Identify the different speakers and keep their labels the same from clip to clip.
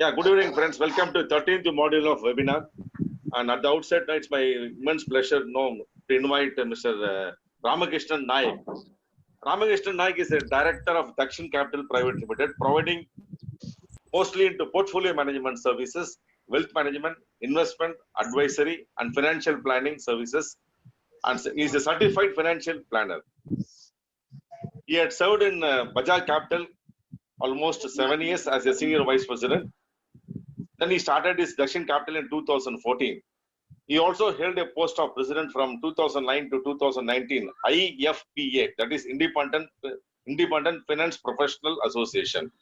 Speaker 1: Yeah, good evening, friends. Welcome to 13th module of webinar. And at the outset, it's my immense pleasure to invite Mr. Ramakrishnan Naik. Ramakrishnan Naik is a director of Dakshin Capital Private Limited, providing mostly into portfolio management services, wealth management, investment, advisory, and financial planning services. And he is a certified financial planner. He had served in Bajaj Capital almost 7 years as a senior vice president. Then he started his Dakshin Capital in 2014. He also held a post of president from 2009 to 2019, IFPA, that is Independent Finance Professional Association.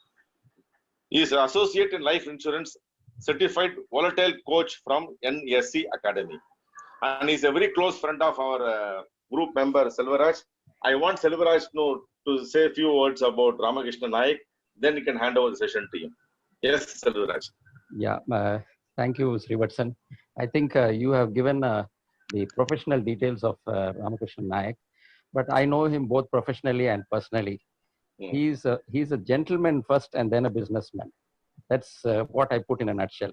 Speaker 1: He is an associate in life insurance, certified volatile coach from NSC Academy. And he's a very close friend of our group member, Selvaraj. I want Selvaraj to say a few words about Ramakrishnan Naik, then you can hand over the session to him. Yes, Selvaraj.
Speaker 2: Yeah, thank you, Srivatsan. I think you have given the professional details of Ramakrishnan Naik, but I know him both professionally and personally. He's a gentleman first and then a businessman. That's what I put in a nutshell.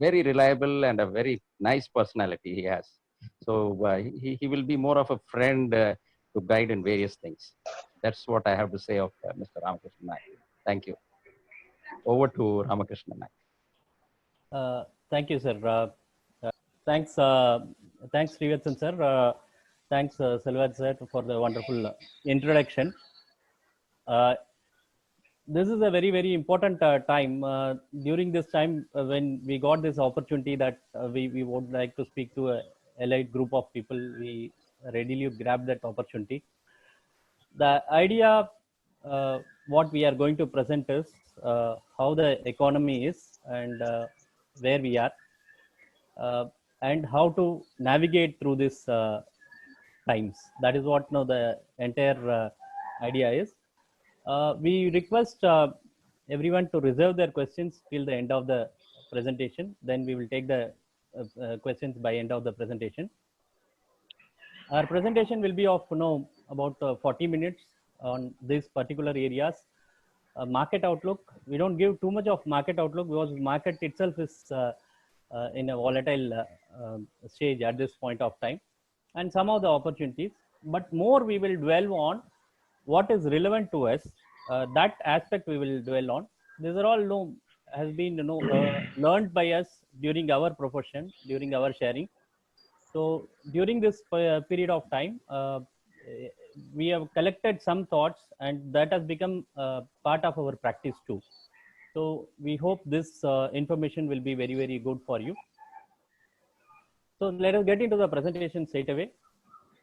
Speaker 2: Very reliable and a very nice personality he has. So he will be more of a friend to guide in various things. That's what I have to say of Mr. Ramakrishnan Naik. Thank you. Over to Ramakrishnan Naik.
Speaker 3: Thank you, sir. Thanks, Srivatsan, sir. Thanks, Selvad, sir, for the wonderful introduction. This is a very, very important time. During this time, when we got this opportunity that we would like to speak to a elite group of people, we readily grabbed that opportunity. The idea, what we are going to present is how the economy is and where we are, and how to navigate through this times. That is what the entire idea is. We request everyone to reserve their questions till the end of the presentation. Then we will take the questions by end of the presentation. Our presentation will be of about 40 minutes on these particular areas. Market outlook. We don't give too much of market outlook because market itself is in a volatile stage at this point of time, and some of the opportunities. But more we will dwell on what is relevant to us. That aspect we will dwell on. These are all has been learned by us during our profession, during our sharing. So during this period of time, we have collected some thoughts, and that has become part of our practice too. So we hope this information will be very, very good for you. So let us get into the presentation straight away.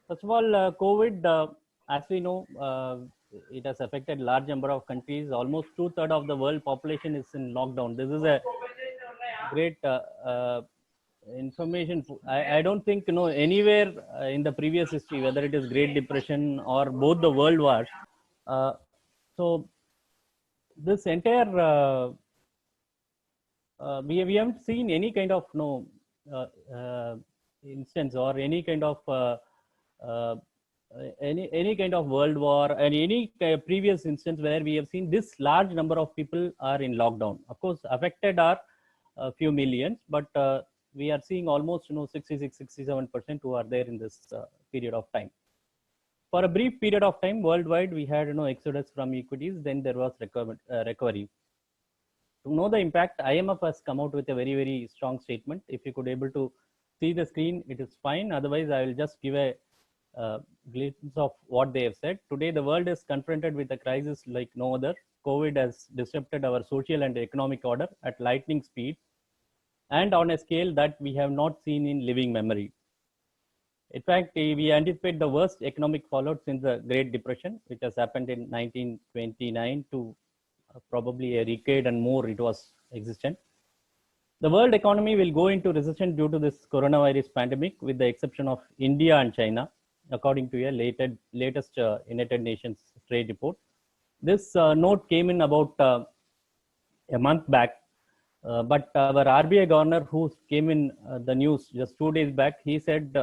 Speaker 3: First of all, COVID, as we know, it has affected large number of countries. Almost 2/3 of the world population is in lockdown. This is a great information. I don't think anywhere in the previous history, whether it is Great Depression or both the world wars. So this entire we haven't seen any kind of instance or any kind of any kind of world war and any previous instance where we have seen this large number of people are in lockdown. Of course, affected are a few millions, but we are seeing almost 66-67% who are there in this period of time. For a brief period of time worldwide, we had exodus from equities. Then there was recovery. To know the impact, IMF has come out with a very, very strong statement. If you could able to see the screen, it is fine. Otherwise, I will just give a glimpse of what they have said. Today, the world is confronted with a crisis like no other. COVID has disrupted our social and economic order at lightning speed and on a scale that we have not seen in living memory. In fact, we anticipate the worst economic fallout since the Great Depression, which has happened in 1929 to probably a decade and more it was existent. The world economy will go into recession due to this coronavirus pandemic, with the exception of India and China, according to a latest United Nations trade report. This note came in about a month back, but our RBI governor, who came in the news just 2 days back, he said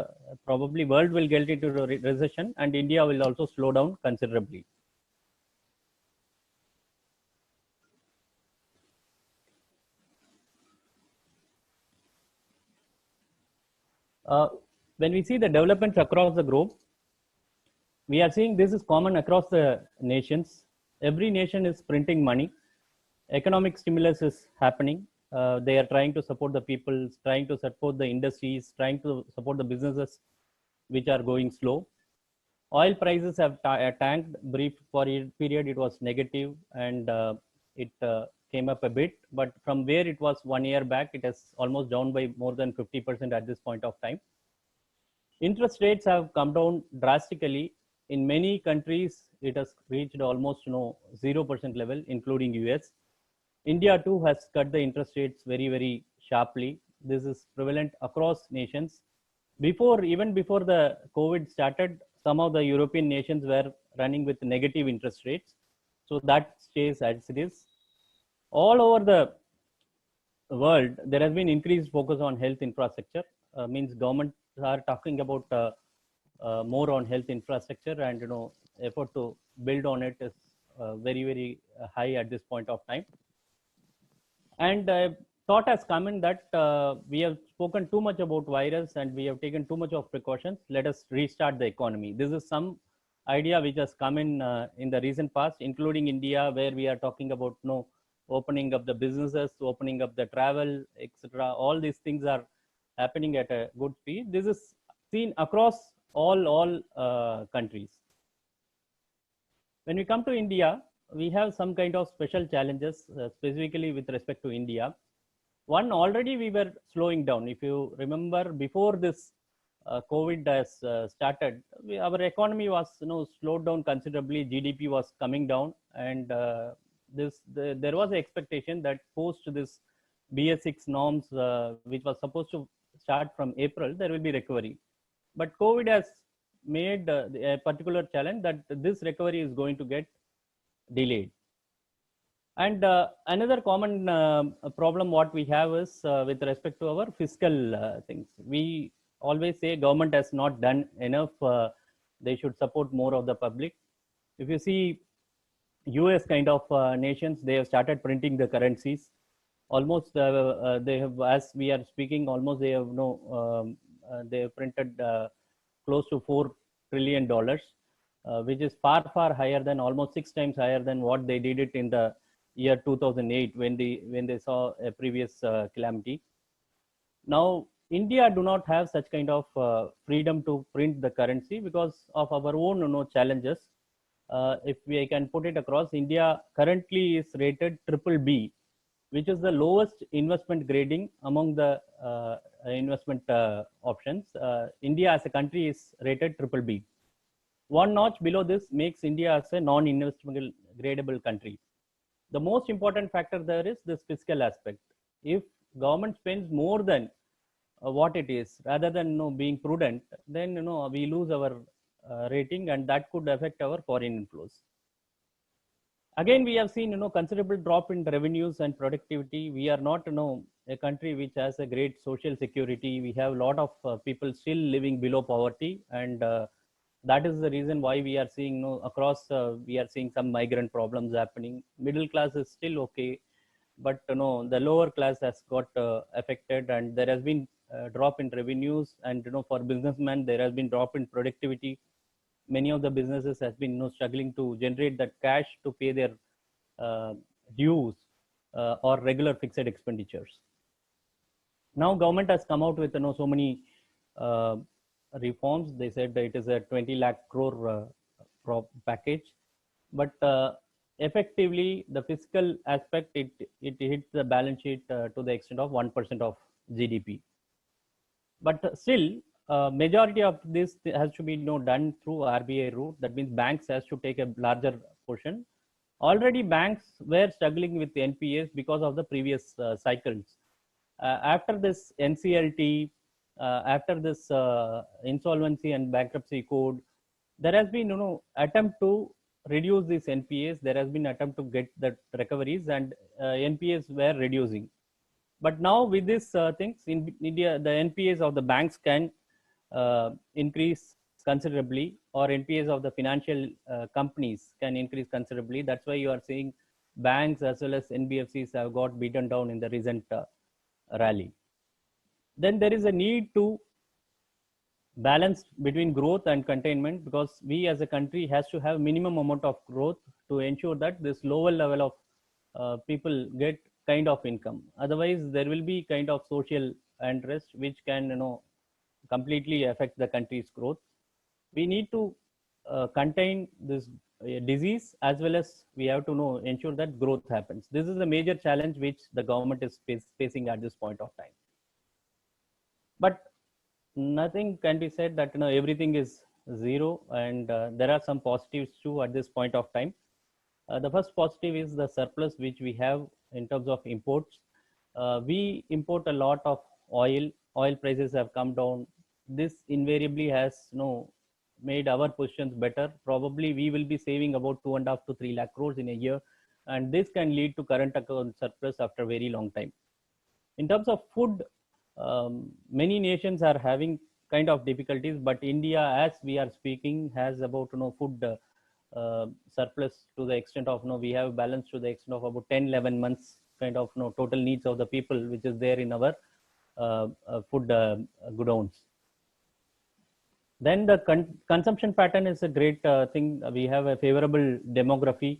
Speaker 3: probably world will get into recession and India will also slow down considerably. Uh, when we see the developments across the globe, we are seeing this is common across the nations. Every nation is printing money. Economic stimulus is happening. They are trying to support the people, trying to support the industries, trying to support the businesses which are going slow. Oil prices have tanked. Brief for a period, it was negative, and it came up a bit. But from where it was 1 year back, it has almost down by more than 50% at this point of time. Interest rates have come down drastically. In many countries, it has reached almost 0% level, including US. India too has cut the interest rates very sharply. This is prevalent across nations. Even before the COVID started, some of the European nations were running with negative interest rates. So that stays as it is. All over the world, there has been increased focus on health infrastructure. Means governments are talking about more on health infrastructure, and effort to build on it is very high at this point of time. And thought has come in that we have spoken too much about virus and we have taken too much of precautions. Let us restart the economy. This is some idea which has come in the recent past, including India, where we are talking about opening up the businesses, opening up the travel, etc. All these things are happening at a good speed. This is seen across all countries. When we come to India, we have some kind of special challenges, specifically with respect to India. One, already we were slowing down. If you remember, before this COVID has started, our economy was slowed down considerably. GDP was coming down, and there was an expectation that post this BS6 norms, which was supposed to start from April, there will be recovery. But COVID has made a particular challenge that this recovery is going to get delayed. And another common problem what we have is with respect to our fiscal things. We always say government has not done enough. They should support more of the public. If you see US kind of nations, they have started printing the currencies. Almost they have, as we are speaking, almost they have they have printed close to $4 trillion, which is far higher than, almost 6 times higher than what they did it in the year 2008 when they saw a previous calamity. Now India do not have such kind of freedom to print the currency because of our own challenges. If we can put it across, India currently is rated BBB, which is the lowest investment grading among the investment options. India as a country is rated BBB. One notch below this makes India as a non-investable gradable country. The most important factor there is this fiscal aspect. If government spends more than what it is, rather than being prudent, then we lose our rating, and that could affect our foreign inflows. Again, we have seen considerable drop in revenues and productivity. We are not a country which has a great social security. We have a lot of people still living below poverty, and that is the reason why we are seeing across we are seeing some migrant problems happening. Middle class is still okay, but the lower class has got affected, and there has been a drop in revenues, and for businessmen there has been drop in productivity. Many of the businesses has been struggling to generate that cash to pay their dues or regular fixed expenditures. Now government has come out with so many reforms. They said that it is a 20 lakh crore package, but effectively the fiscal aspect, it hits the balance sheet to the extent of 1% of GDP. But still, majority of this has to be done through RBI route. That means banks has to take a larger portion. Already banks were struggling with NPAs because of the previous cycles. After this NCLT, after this insolvency and bankruptcy code, there has been attempt to reduce these NPAs. There has been attempt to get the recoveries, and NPAs were reducing. But now with these things in India, the NPAs of the banks can increase considerably, or NPAs of the financial companies can increase considerably. That's why you are seeing banks as well as NBFCs have got beaten down in the recent rally. Then there is a need to balance between growth and containment, because we as a country has to have minimum amount of growth to ensure that this lower level of people get kind of income. Otherwise, there will be kind of social unrest which can completely affect the country's growth. We need to contain this disease, as well as we have to ensure that growth happens. This is the major challenge which the government is facing at this point of time. But nothing can be said that everything is zero, and there are some positives too at this point of time. The first positive is the surplus which we have in terms of imports. We import a lot of oil. Oil prices have come down. This invariably has made our positions better. Probably we will be saving about 2.5 to 3 lakh crores in a year, and this can lead to current account surplus after a very long time. In terms of food, many nations are having kind of difficulties, but India, as we are speaking, has about food surplus to the extent of we have balance to the extent of about 10-11 months kind of total needs of the people, which is there in our food godowns. Then the consumption pattern is a great thing. We have a favorable demography.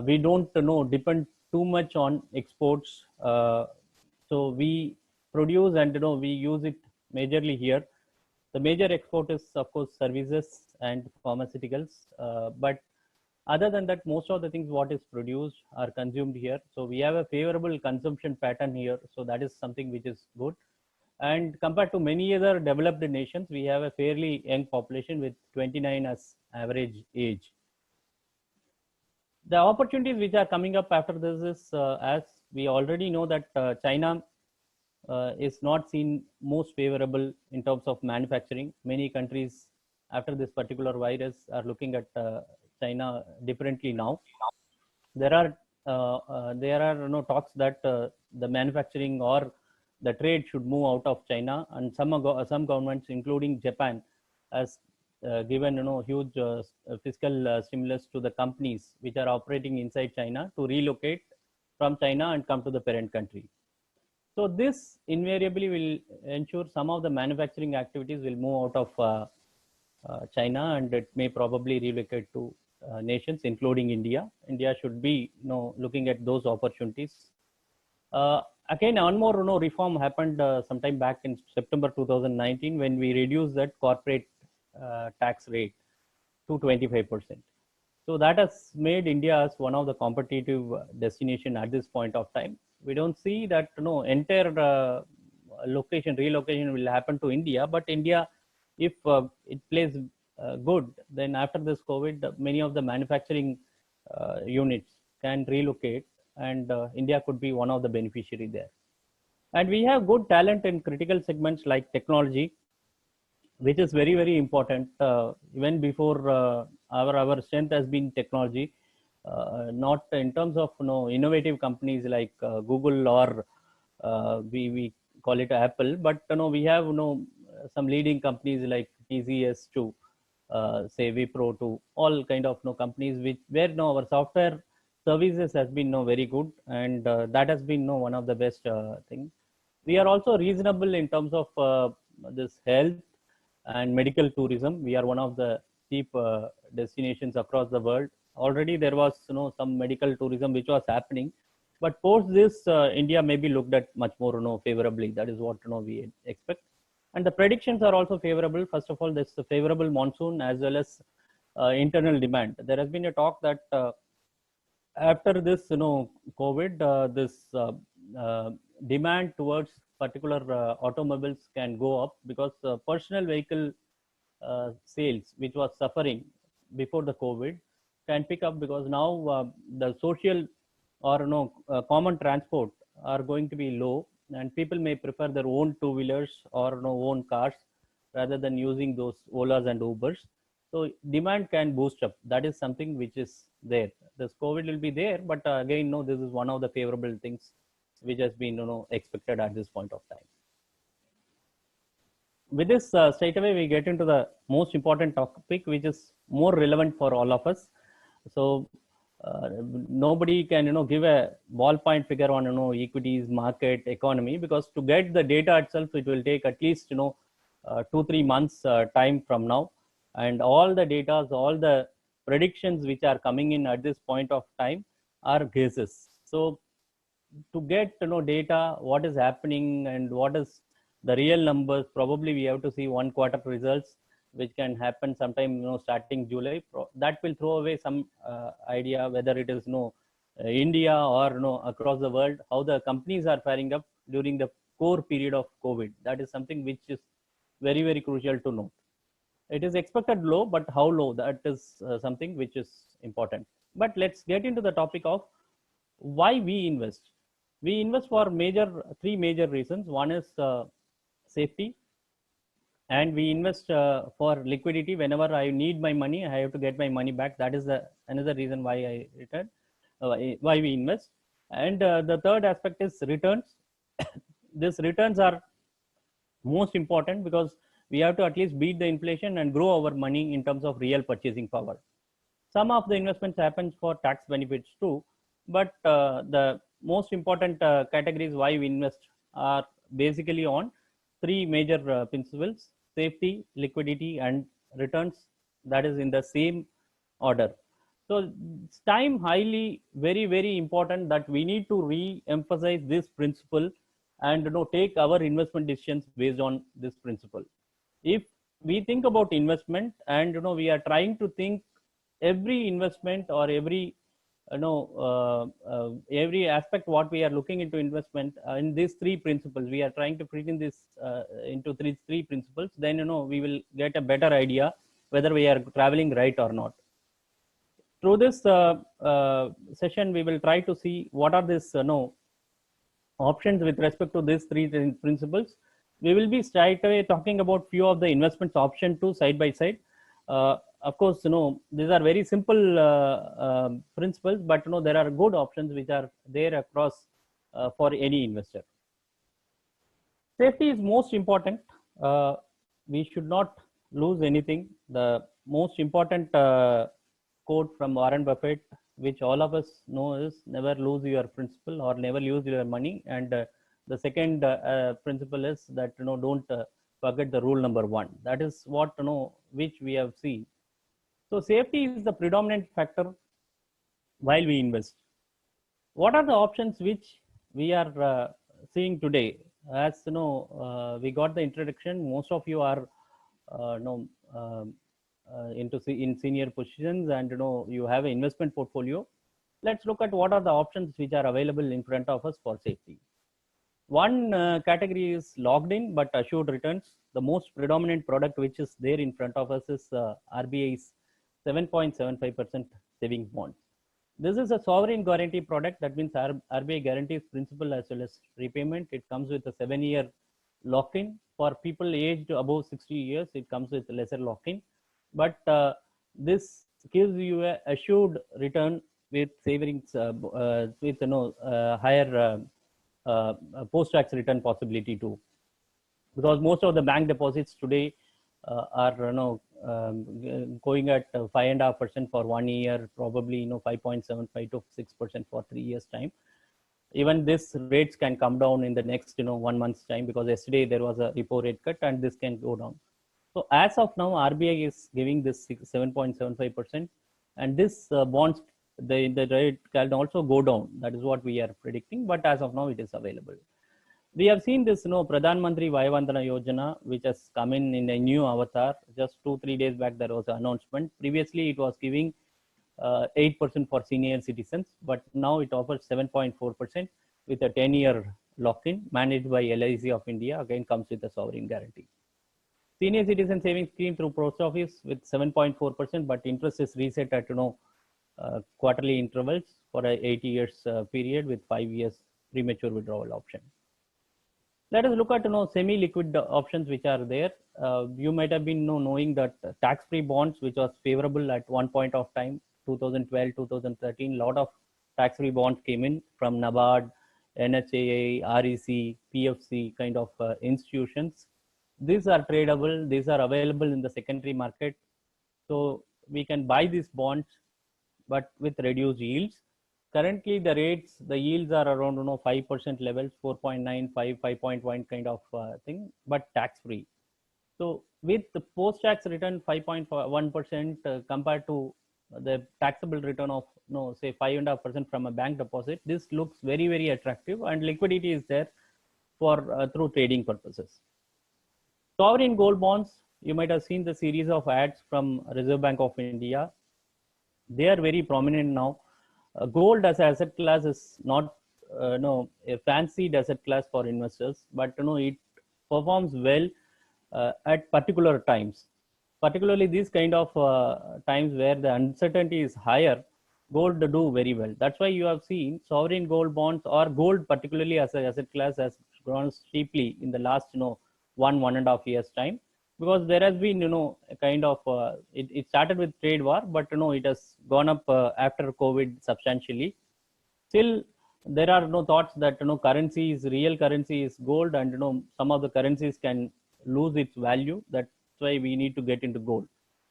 Speaker 3: We don't depend too much on exports. So we produce and we use it majorly here. The major export is of course services and pharmaceuticals, but other than that, most of the things what is produced are consumed here. So we have a favorable consumption pattern here. So that is something which is good. And compared to many other developed nations, we have a fairly young population with 29 as average age. The opportunities which are coming up after this is, as we already know, that China is not seen most favorable in terms of manufacturing. Many countries after this particular virus are looking at China differently now. There are talks that the manufacturing or the trade should move out of China, and some governments, including Japan, has given huge fiscal stimulus to the companies which are operating inside China to relocate from China and come to the parent country. So this invariably will ensure some of the manufacturing activities will move out of China, and it may probably relocate to nations including India. India should be looking at those opportunities. Again, one more reform happened sometime back in September 2019 when we reduced that corporate tax rate to 25%. So that has made India as one of the competitive destination at this point of time. We don't see that entire relocation will happen to India, but India, if it plays good, then after this COVID, many of the manufacturing units can relocate, and India could be one of the beneficiary there. And we have good talent in critical segments like technology, which is very, very important. Even before our strength has been technology, not in terms of innovative companies like Google or we call it Apple, but we have some leading companies like TCS to say Wipro, to all kind of companies where our software services has been very good, and that has been one of the best things. We are also reasonable in terms of this health and medical tourism. We are one of the cheap destinations across the world. Already there was some medical tourism which was happening, but post this India may be looked at much more favorably. That is what we expect. And the predictions are also favorable. First of all, there's a favorable monsoon as well as internal demand. There has been a talk that after this COVID, this demand towards particular automobiles can go up, because personal vehicle sales, which was suffering before the COVID, can pick up, because now the social or common transport are going to be low, and people may prefer their own two-wheelers or own cars rather than using those Olas and Ubers. So demand can boost up. That is something which is there. This COVID will be there, but again, this is one of the favorable things which has been expected at this point of time. With this, straight away we get into the most important topic, which is more relevant for all of us. So nobody can give a ballpoint figure on equities, market, economy, because to get the data itself, it will take at least 2-3 months time from now, and all the data, all the predictions which are coming in at this point of time are guesses. So to get data, what is happening and what is the real numbers, probably we have to see 1 quarter results, which can happen sometime starting July. That will throw away some idea whether it is India or across the world, how the companies are faring up during the core period of COVID. That is something which is very, very crucial to know. It is expected low, but how low, that is something which is important. But let's get into the topic of why we invest. We invest for three major reasons. One is safety, and we invest for liquidity. Whenever I need my money, I have to get my money back. That is another reason why I return, why we invest. And the third aspect is returns. These returns are most important because we have to at least beat the inflation and grow our money in terms of real purchasing power. Some of the investments happens for tax benefits too, but the most important categories why we invest are basically on three major principles: safety, liquidity, and returns. That is in the same order. So it's time highly very, very important that we need to re-emphasize this principle and take our investment decisions based on this principle. If we think about investment and we are trying to think every investment or every every aspect what we are looking into investment in these three principles, we are trying to fit in this into three principles, then we will get a better idea whether we are traveling right or not. Through this session, we will try to see what are these options with respect to these three principles. We will be straight away talking about few of the investments option too, side by side. Of course, these are very simple principles, but there are good options which are there across for any investor. Safety is most important. We should not lose anything. The most important quote from Warren Buffett, which all of us know, is never lose your principal or never lose your money. And the second principle is that don't forget the rule number one. That is what which we have seen. So safety is the predominant factor while we invest. What are the options which we are seeing today? As we got the introduction, most of you are in senior positions, and you have an investment portfolio. Let's look at what are the options which are available in front of us for safety. One category is locked in but assured returns. The most predominant product which is there in front of us is RBI's 7.75% savings bond. This is a sovereign guarantee product. That means RBI guarantees principal as well as repayment. It comes with a 7-year lock-in. For people aged above 60 years, it comes with lesser lock-in. But this gives you a assured return with savings with higher post-tax return possibility too, because most of the bank deposits today are going at 5.5% for 1 year, probably 5.75 to 6% for 3 years time. Even this rates can come down in the next 1 month's time, because yesterday there was a repo rate cut and this can go down. So as of now, RBI is giving this 7.75%, and this bonds, the rate can also go down. That is what we are predicting, but as of now it is available. We have seen this Pradhan Mantri Vaya Vandana Yojana, which has come in a new avatar. Just 2-3 days back there was an announcement. Previously it was giving 8% for senior citizens, but now it offers 7.4% with a 10-year lock-in managed by LIC of India. Again comes with a sovereign guarantee. Senior citizen savings scheme through post office with 7.4%, but interest is reset at quarterly intervals for a 80 years period with 5 years premature withdrawal option. Let us look at semi-liquid options which are there. You might have been knowing that tax-free bonds, which was favorable at one point of time, 2012, 2013, lot of tax-free bonds came in from NABARD, NHAI, REC, PFC kind of institutions. These are tradable. These are available in the secondary market. So we can buy these bonds, but with reduced yields. Currently, the yields are around 5% levels, 4.95, 5.1 kind of thing, but tax-free. So with the post-tax return 5.1% compared to the taxable return of say 5.5% from a bank deposit, this looks very, very attractive, and liquidity is there for through trading purposes. Sovereign gold bonds, you might have seen the series of ads from Reserve Bank of India. They are very prominent now. Gold as an asset class is not a fancied asset class for investors, but it performs well at particular times. Particularly these kind of times where the uncertainty is higher, gold do very well. That's why you have seen sovereign gold bonds or gold, particularly as an asset class, has grown steeply in the last 1.5 years time, because there has been a kind of it started with trade war, but it has gone up after COVID substantially. Still, there are no thoughts that real currency is gold, and some of the currencies can lose its value. That's why we need to get into gold.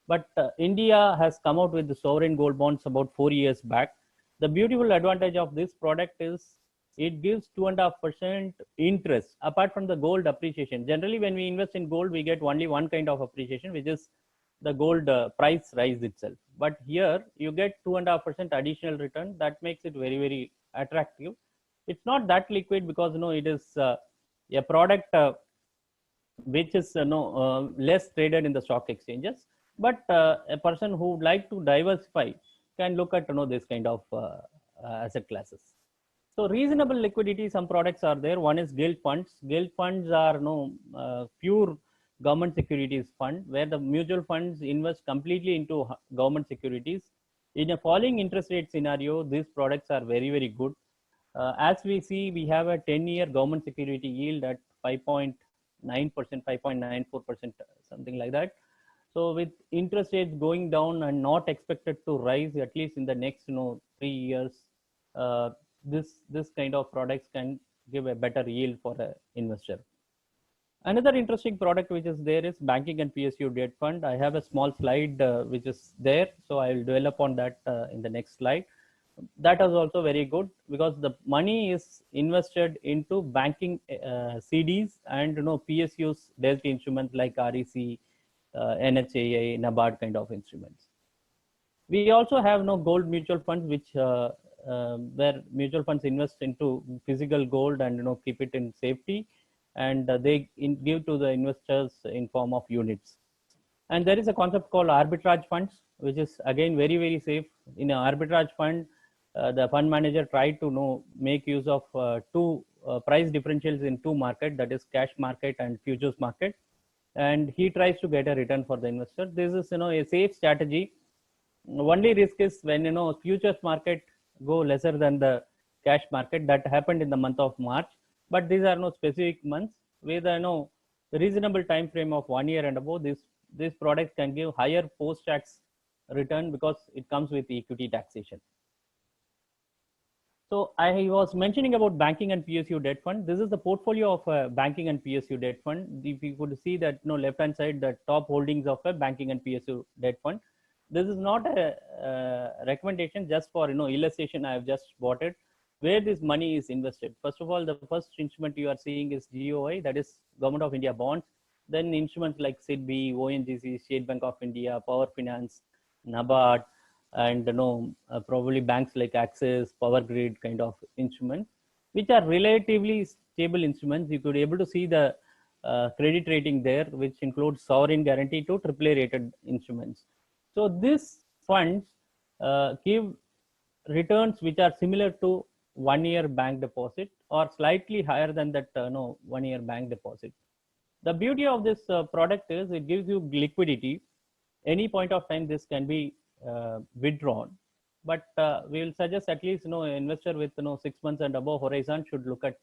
Speaker 3: But India has come out with the sovereign gold bonds about 4 years back. The beautiful advantage of this product is it gives 2.5% interest apart from the gold appreciation. Generally, when we invest in gold, we get only one kind of appreciation, which is the gold price rise itself. But here you get 2.5% additional return. That makes it very, very attractive. It's not that liquid because it is a product which is less traded in the stock exchanges. But a person who would like to diversify can look at this kind of asset classes. So reasonable liquidity, some products are there. One is gilt funds. Gilt funds are pure government securities fund, where the mutual funds invest completely into government securities. In a falling interest rate scenario, these products are very, very good. As we see, we have a 10-year government security yield at 5.9%, 5.94%, something like that. So with interest rates going down and not expected to rise, at least in the next 3 years, this kind of products can give a better yield for an investor. Another interesting product which is there is banking and PSU debt fund. I have a small slide which is there, so I will develop on that in the next slide. That is also very good because the money is invested into banking CDs and PSUs debt instruments like REC, NHAI, NABARD kind of instruments. We also have gold mutual funds, which where mutual funds invest into physical gold and keep it in safety, and they give to the investors in form of units. And there is a concept called arbitrage funds, which is again very, very safe. In an arbitrage fund, the fund manager tried to make use of two price differentials in two markets, that is cash market and futures market, and he tries to get a return for the investor. This is a safe strategy. Only risk is when futures market go lesser than the cash market. That happened in the month of March, but these are no specific months. With the reasonable time frame of 1 year and above, this product can give higher post-tax return because it comes with equity taxation. So I was mentioning about banking and PSU debt fund. This is the portfolio of a banking and PSU debt fund. If you could see that left hand side, the top holdings of a banking and PSU debt fund. This is not a recommendation, just for illustration. I have just bought it. Where this money is invested. First of all, the first instrument you are seeing is GOI, that is Government of India bonds. Then instruments like SIDBI, ONGC, State Bank of India, Power Finance, NABARD, and probably banks like Axis, Power Grid kind of instruments, which are relatively stable instruments. You could able to see the credit rating there, which includes sovereign guarantee to AAA rated instruments. So these funds give returns which are similar to 1 year bank deposit or slightly higher than that 1 year bank deposit. The beauty of this product is it gives you liquidity. Any point of time this can be withdrawn, but we will suggest at least an investor with 6 months and above horizon should look at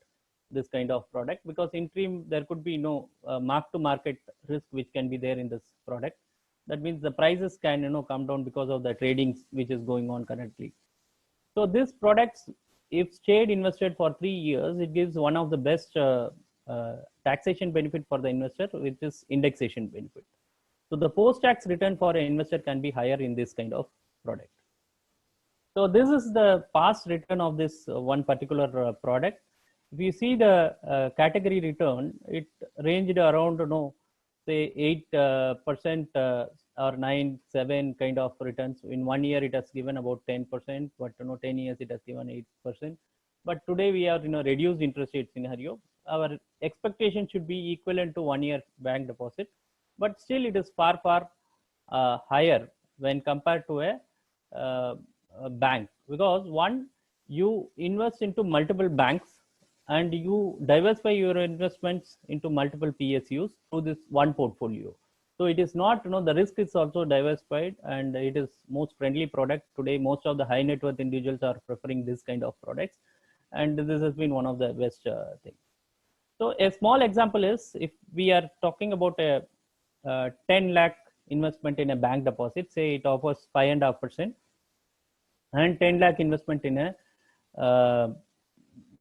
Speaker 3: this kind of product, because interim there could be no mark to market risk which can be there in this product. That means the prices can come down because of the trading which is going on currently. So these products, if stayed invested for 3 years, it gives one of the best taxation benefit for the investor, which is indexation benefit. So the post-tax return for an investor can be higher in this kind of product. So this is the past return of this one particular product. If you see the category return, it ranged around say 8% or 9, 7 kind of returns. In 1 year, it has given about 10%, but 10 years it has given 8%. But today we are in a reduced interest rate scenario. Our expectation should be equivalent to 1 year bank deposit, but still it is far, far higher when compared to a bank, because one, you invest into multiple banks and you diversify your investments into multiple PSUs through this one portfolio. So it is not, the risk is also diversified, and it is most friendly product. Today, most of the high net worth individuals are preferring this kind of products, and this has been one of the best things. So a small example is, if we are talking about a 10 lakh investment in a bank deposit, say it offers 5.5%, and 10 lakh investment in a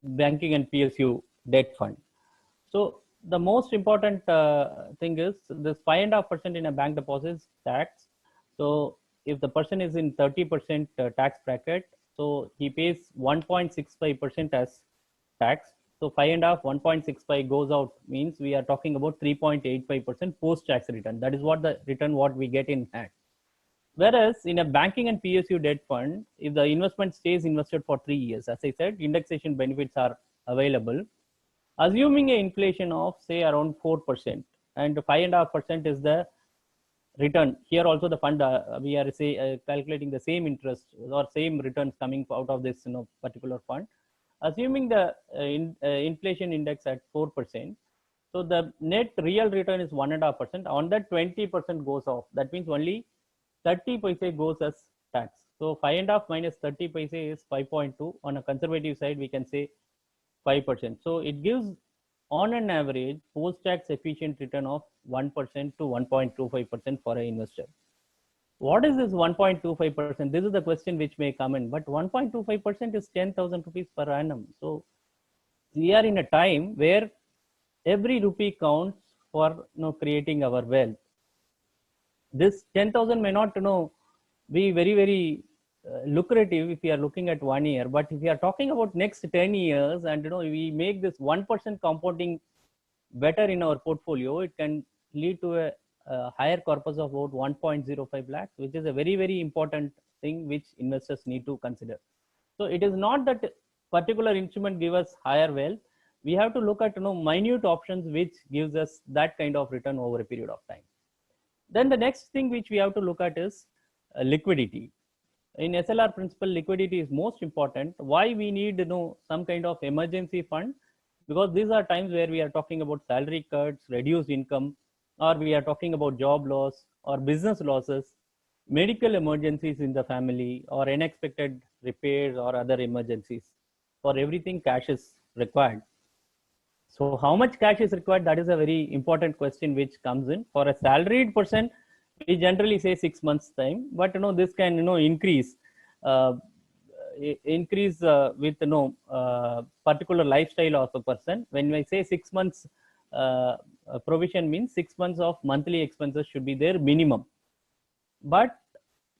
Speaker 3: banking and PSU debt fund. So the most important thing is this 5.5% in a bank deposit is tax. So if the person is in 30% tax bracket, so he pays 1.65% as tax. So 5.5, 1.65 goes out, means we are talking about 3.85% post-tax return. That is what the return what we get in hand. Whereas in a banking and PSU debt fund, if the investment stays invested for 3 years, as I said, indexation benefits are available. Assuming an inflation of say around 4%, and 5.5% is the return. Here also the fund, we are calculating the same interest or same returns coming out of this particular fund. Assuming the inflation index at 4%, so the net real return is 1.5%. On that 20% goes off. That means only 30 paise goes as tax. So 5.5 minus 30 paise is 5.2. On a conservative side, we can say 5%. So it gives on an average post-tax efficient return of 1% to 1.25% for an investor. What is this 1.25%? This is the question which may come in, but 1.25% is 10,000 rupees per annum. So we are in a time where every rupee counts for creating our wealth. This 10,000 may not be very, very lucrative if we are looking at 1 year, but if we are talking about next 10 years and we make this 1% compounding better in our portfolio, it can lead to a higher corpus of about 1.05 lakhs, which is a very, very important thing which investors need to consider. So it is not that particular instrument give us higher wealth. We have to look at minute options which gives us that kind of return over a period of time. Then the next thing which we have to look at is liquidity. In SLR principle, liquidity is most important. Why we need some kind of emergency fund? Because these are times where we are talking about salary cuts, reduced income, or we are talking about job loss or business losses, medical emergencies in the family, or unexpected repairs or other emergencies. For everything, cash is required. So how much cash is required? That is a very important question which comes in. For a salaried person, we generally say 6 months time, but this can increase with particular lifestyle of a person. When I say 6 months provision, means 6 months of monthly expenses should be there minimum. But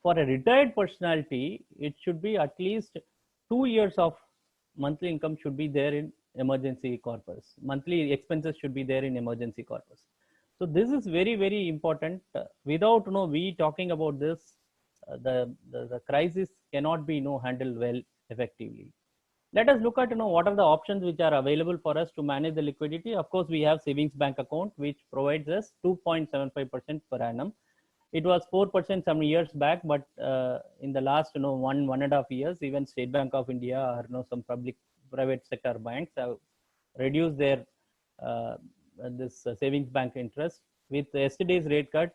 Speaker 3: for a retired personality, it should be at least 2 years of monthly income should be there in emergency corpus. Monthly expenses should be there in emergency corpus. So this is very, very important. Without we talking about this, the crisis cannot be handled well effectively. Let us look at what are the options which are available for us to manage the liquidity. Of course, we have savings bank account which provides us 2.75% per annum. It was 4% some years back, but in the last 1.5 years, even State Bank of India or some private sector banks have reduced their this savings bank interest. With yesterday's rate cut,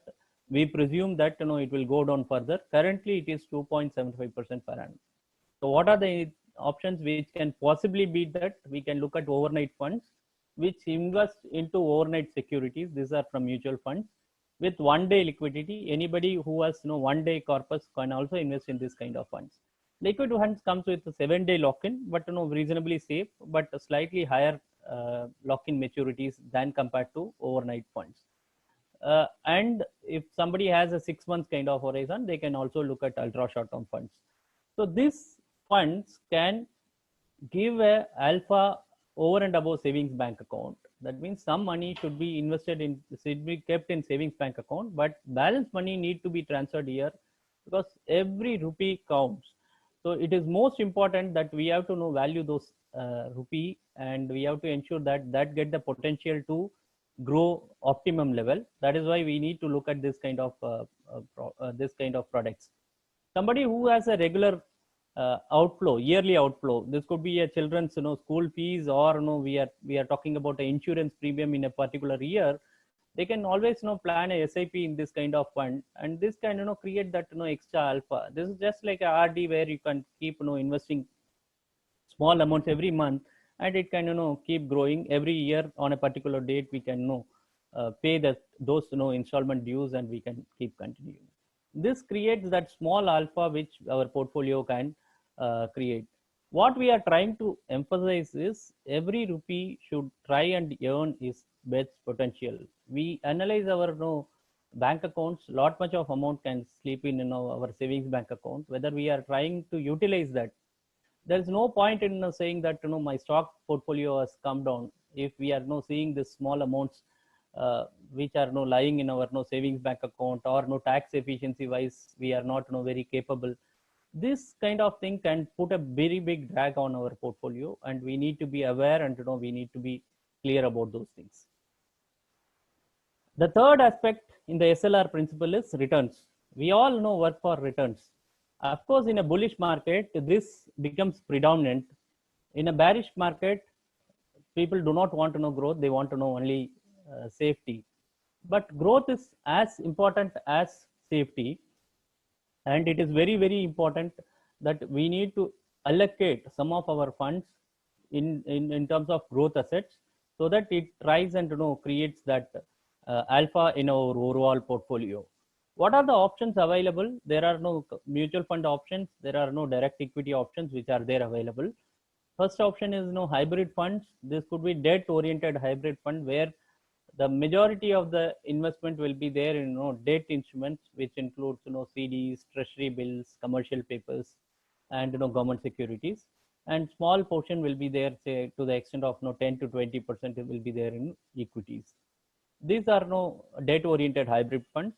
Speaker 3: we presume that it will go down further. Currently, it is 2.75% per annum. So what are the options which can possibly beat that? We can look at overnight funds, which invest into overnight securities. These are from mutual funds with 1 day liquidity. Anybody who has 1 day corpus can also invest in this kind of funds. Liquid funds comes with a 7-day lock-in, but reasonably safe, but slightly higher lock-in maturities than compared to overnight funds. And if somebody has a 6 months kind of horizon, they can also look at ultra short-term funds. So these funds can give a alpha over and above savings bank account. That means some money should be should be kept in savings bank account, but balance money need to be transferred here, because every rupee counts. So it is most important that we have to know value those rupee, and we have to ensure that get the potential to grow optimum level. That is why we need to look at this kind of products. Somebody who has a regular outflow, yearly outflow, this could be a children's school fees, or we are talking about an insurance premium in a particular year. They can always plan a SIP in this kind of fund, and this can create that extra alpha. This is just like a RD where you can keep investing small amounts every month, and it can keep growing every year. On a particular date we can pay those installment dues, and we can keep continuing. This creates that small alpha which our portfolio can create. What we are trying to emphasize is every rupee should try and earn its best potential. We analyze our bank accounts, lot much of amount can sleep in our savings bank account, whether we are trying to utilize that. There is no point in saying that my stock portfolio has come down if we are seeing this small amounts which are lying in our savings bank account, or tax efficiency wise we are not very capable. This kind of thing can put a very big drag on our portfolio, and we need to be aware, and we need to be clear about those things. The third aspect in the SLR principle is returns. We all work for returns. Of course, in a bullish market, this becomes predominant. In a bearish market, people do not want to know growth, they want to know only safety. But growth is as important as safety, and it is very, very important that we need to allocate some of our funds in terms of growth assets, so that it tries and creates that alpha in our overall portfolio. What are the options available? There are no mutual fund options, there are no direct equity options which are there available. First option is hybrid funds. This could be debt oriented hybrid fund, where the majority of the investment will be there in debt instruments, which includes CDs, treasury bills, commercial papers, and government securities. And small portion will be there, say to the extent of 10 to 20%, it will be there in equities. These are debt oriented hybrid funds.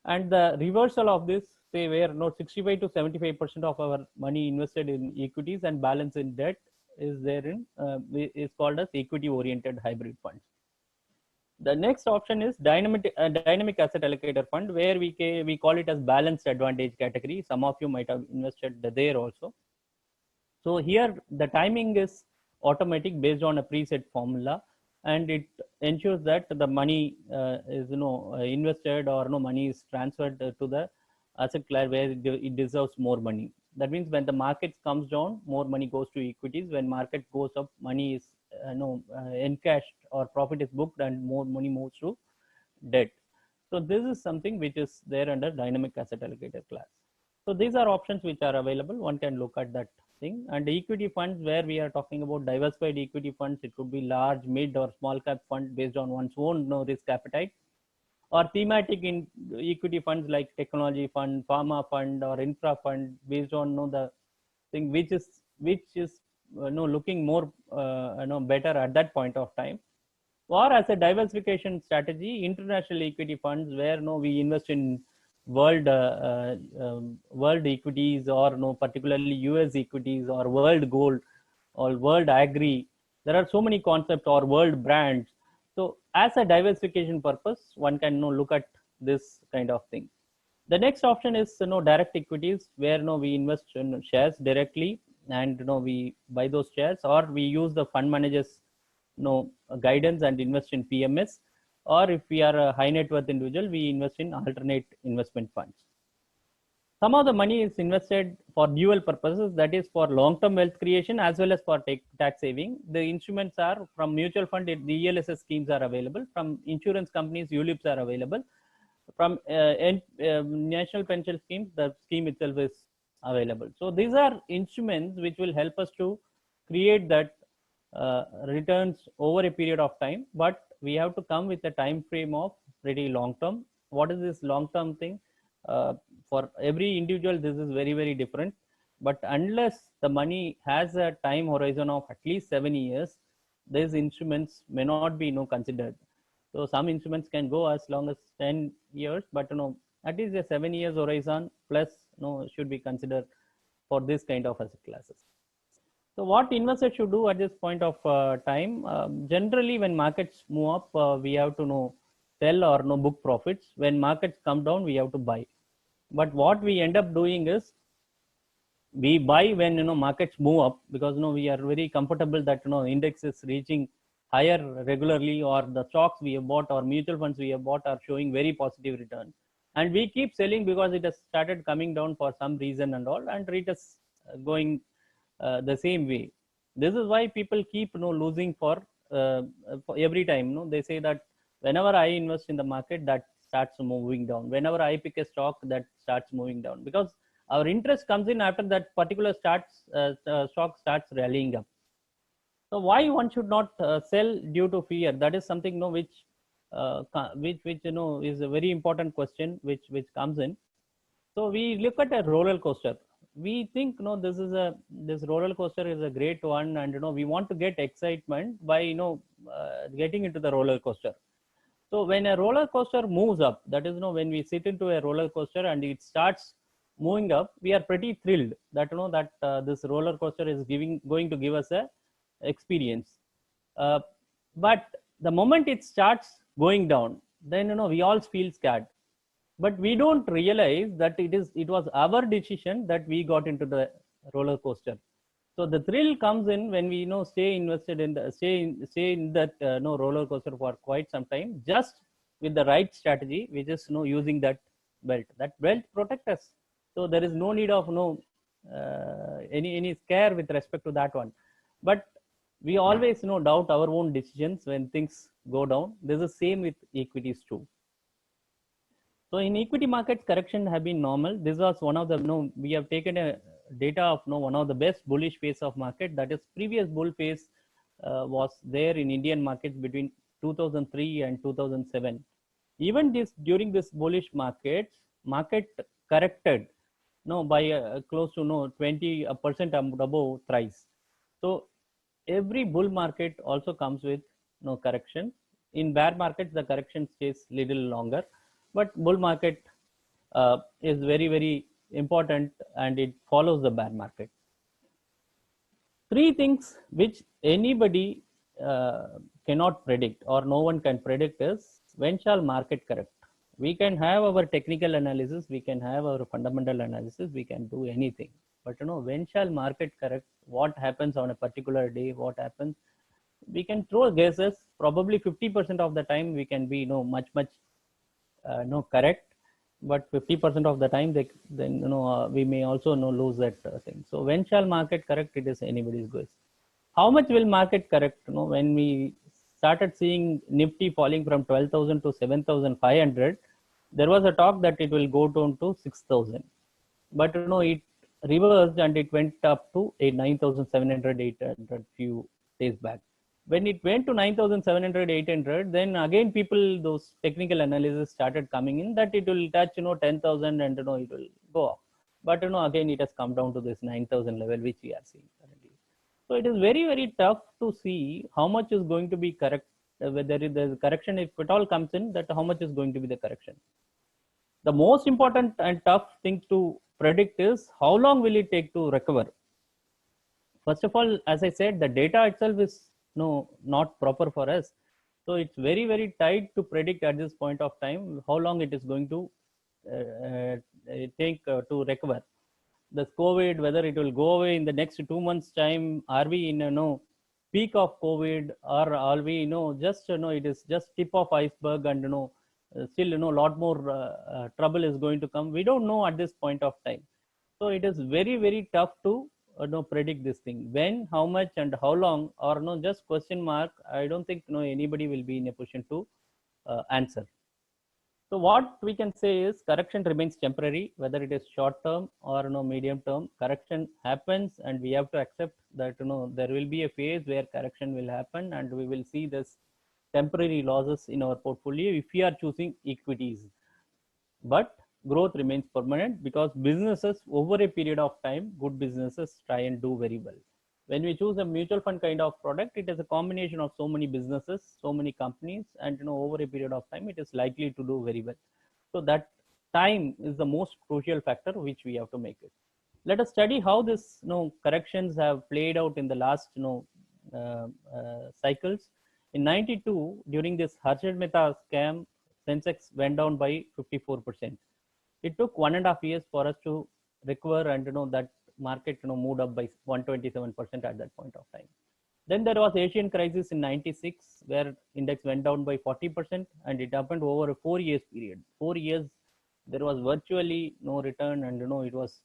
Speaker 3: And the reversal of this, say where 65 to 75% of our money invested in equities and balance in debt is there in is called as equity oriented hybrid funds. The next option is dynamic asset allocator fund, where we call it as balanced advantage category. Some of you might have invested there also. So here the timing is automatic based on a preset formula, and it ensures that the money is invested, or money is transferred to the asset class where it deserves more money. That means when the market comes down, more money goes to equities. When market goes up, money is encashed, or profit is booked, and more money moves to debt. So this is something which is there under dynamic asset allocator class. So these are options which are available. One can look at that thing. And the equity funds, where we are talking about diversified equity funds, it could be large, mid, or small cap fund based on one's own risk appetite, or thematic in equity funds like technology fund, pharma fund, or infra fund based on the thing which is looking more better at that point of time. Or as a diversification strategy, international equity funds, where we invest in world equities, or particularly US equities, or world gold, or world agri. There are so many concepts, or world brands. So as a diversification purpose, one can look at this kind of thing. The next option is direct equities, where we invest in shares directly, and we buy those shares, or we use the fund managers guidance and invest in PMS. Or if we are a high net worth individual, we invest in alternate investment funds. Some of the money is invested for dual purposes, that is for long-term wealth creation as well as for tax saving. The instruments are from mutual fund, the ELSS schemes are available. From insurance companies, ULIPs are available. From national pension schemes, the scheme itself is available. So these are instruments which will help us to create that returns over a period of time, but we have to come with a time frame of pretty long term. What is this long term thing? For every individual, this is very, very different. But unless the money has a time horizon of at least 7 years, these instruments may not be considered. So some instruments can go as long as 10 years, but at least a 7 years horizon plus should be considered for this kind of asset classes. So what investors should do at this point of time? Generally, when markets move up, we have to sell or book profits. When markets come down, we have to buy. But what we end up doing is we buy when markets move up, because we are very comfortable that index is reaching higher regularly, or the stocks we have bought or mutual funds we have bought are showing very positive return, and we keep selling because it has started coming down for some reason and all, and it is going the same way. This is why people keep losing for every time. They say that whenever I invest in the market, that starts moving down. Whenever I pick a stock, that starts moving down, because our interest comes in after that particular stock starts rallying up. So why one should not sell due to fear? That is something which is a very important question which comes in. So we look at a roller coaster. We think this roller coaster is a great one, and we want to get excitement by getting into the roller coaster. So when a roller coaster moves up, that is when we sit into a roller coaster and it starts moving up, we are pretty thrilled that this roller coaster is going to give us a experience. But the moment it starts going down, then we all feel scared. But we don't realize that it was our decision that we got into the roller coaster. So the thrill comes in when we stay invested in that roller coaster for quite some time, just with the right strategy, which is using that belt. That belt protects us. So there is no need of any scare with respect to that one. But we always doubt our own decisions when things go down. This is same with equities too. So in equity markets, correction have been normal. This was one of the we have taken a data of one of the best bullish phase of market. That is, previous bull phase was there in Indian markets between 2003 and 2007. Even during this bullish market corrected by close to 20% above thrice. So every bull market also comes with correction. In bear markets, the correction stays little longer, but bull market is very, very important, and it follows the bear market. Three things which anybody cannot predict, or no one can predict, is when shall market correct. We can have our technical analysis, we can have our fundamental analysis, we can do anything, but when shall market correct? What happens on a particular day? What happens? We can throw guesses. Probably 50% of the time we can be much correct, but 50% of the time we may also lose that thing. So when shall market correct? It is anybody's guess. How much will market correct? When we started seeing Nifty falling from 12,000 to 7,500, there was a talk that it will go down to 6,000, but it reversed and it went up to 9,700, 800 few days back. When it went to 9,700, 800, then again those technical analysis started coming in that it will touch 10,000 and it will go up. But again it has come down to this 9,000 level which we are seeing currently. So it is very, very tough to see how much is going to be correct, whether the correction, if it all comes in, that how much is going to be the correction. The most important and tough thing to predict is how long will it take to recover. First of all, as I said, the data itself is not proper for us. So it's very, very tight to predict at this point of time how long it is going to take to recover. This COVID, whether it will go away in the next 2 months time, are we in peak of COVID, or are we just it is just tip of iceberg, and still a lot more trouble is going to come. We don't know at this point of time. So it is very, very tough to predict this thing. When, how much, and how long, or just question mark. I don't think anybody will be in a position to answer. So what we can say is correction remains temporary, whether it is short term or medium term. Correction happens, and we have to accept that there will be a phase where correction will happen, and we will see this temporary losses in our portfolio if we are choosing equities. But growth remains permanent, because businesses over a period of time, good businesses try and do very well. When we choose a mutual fund kind of product, it is a combination of so many businesses, so many companies, and over a period of time, it is likely to do very well. So that time is the most crucial factor which we have to make it. Let us study how this corrections have played out in the last cycles. In 92, during this Harshad Mehta scam, Sensex went down by 54%. It took 1.5 years for us to recover, and that market moved up by 127% at that point of time. Then there was Asian crisis in 96, where index went down by 40%, and it happened over a 4 years period. 4 years, there was virtually no return, and it was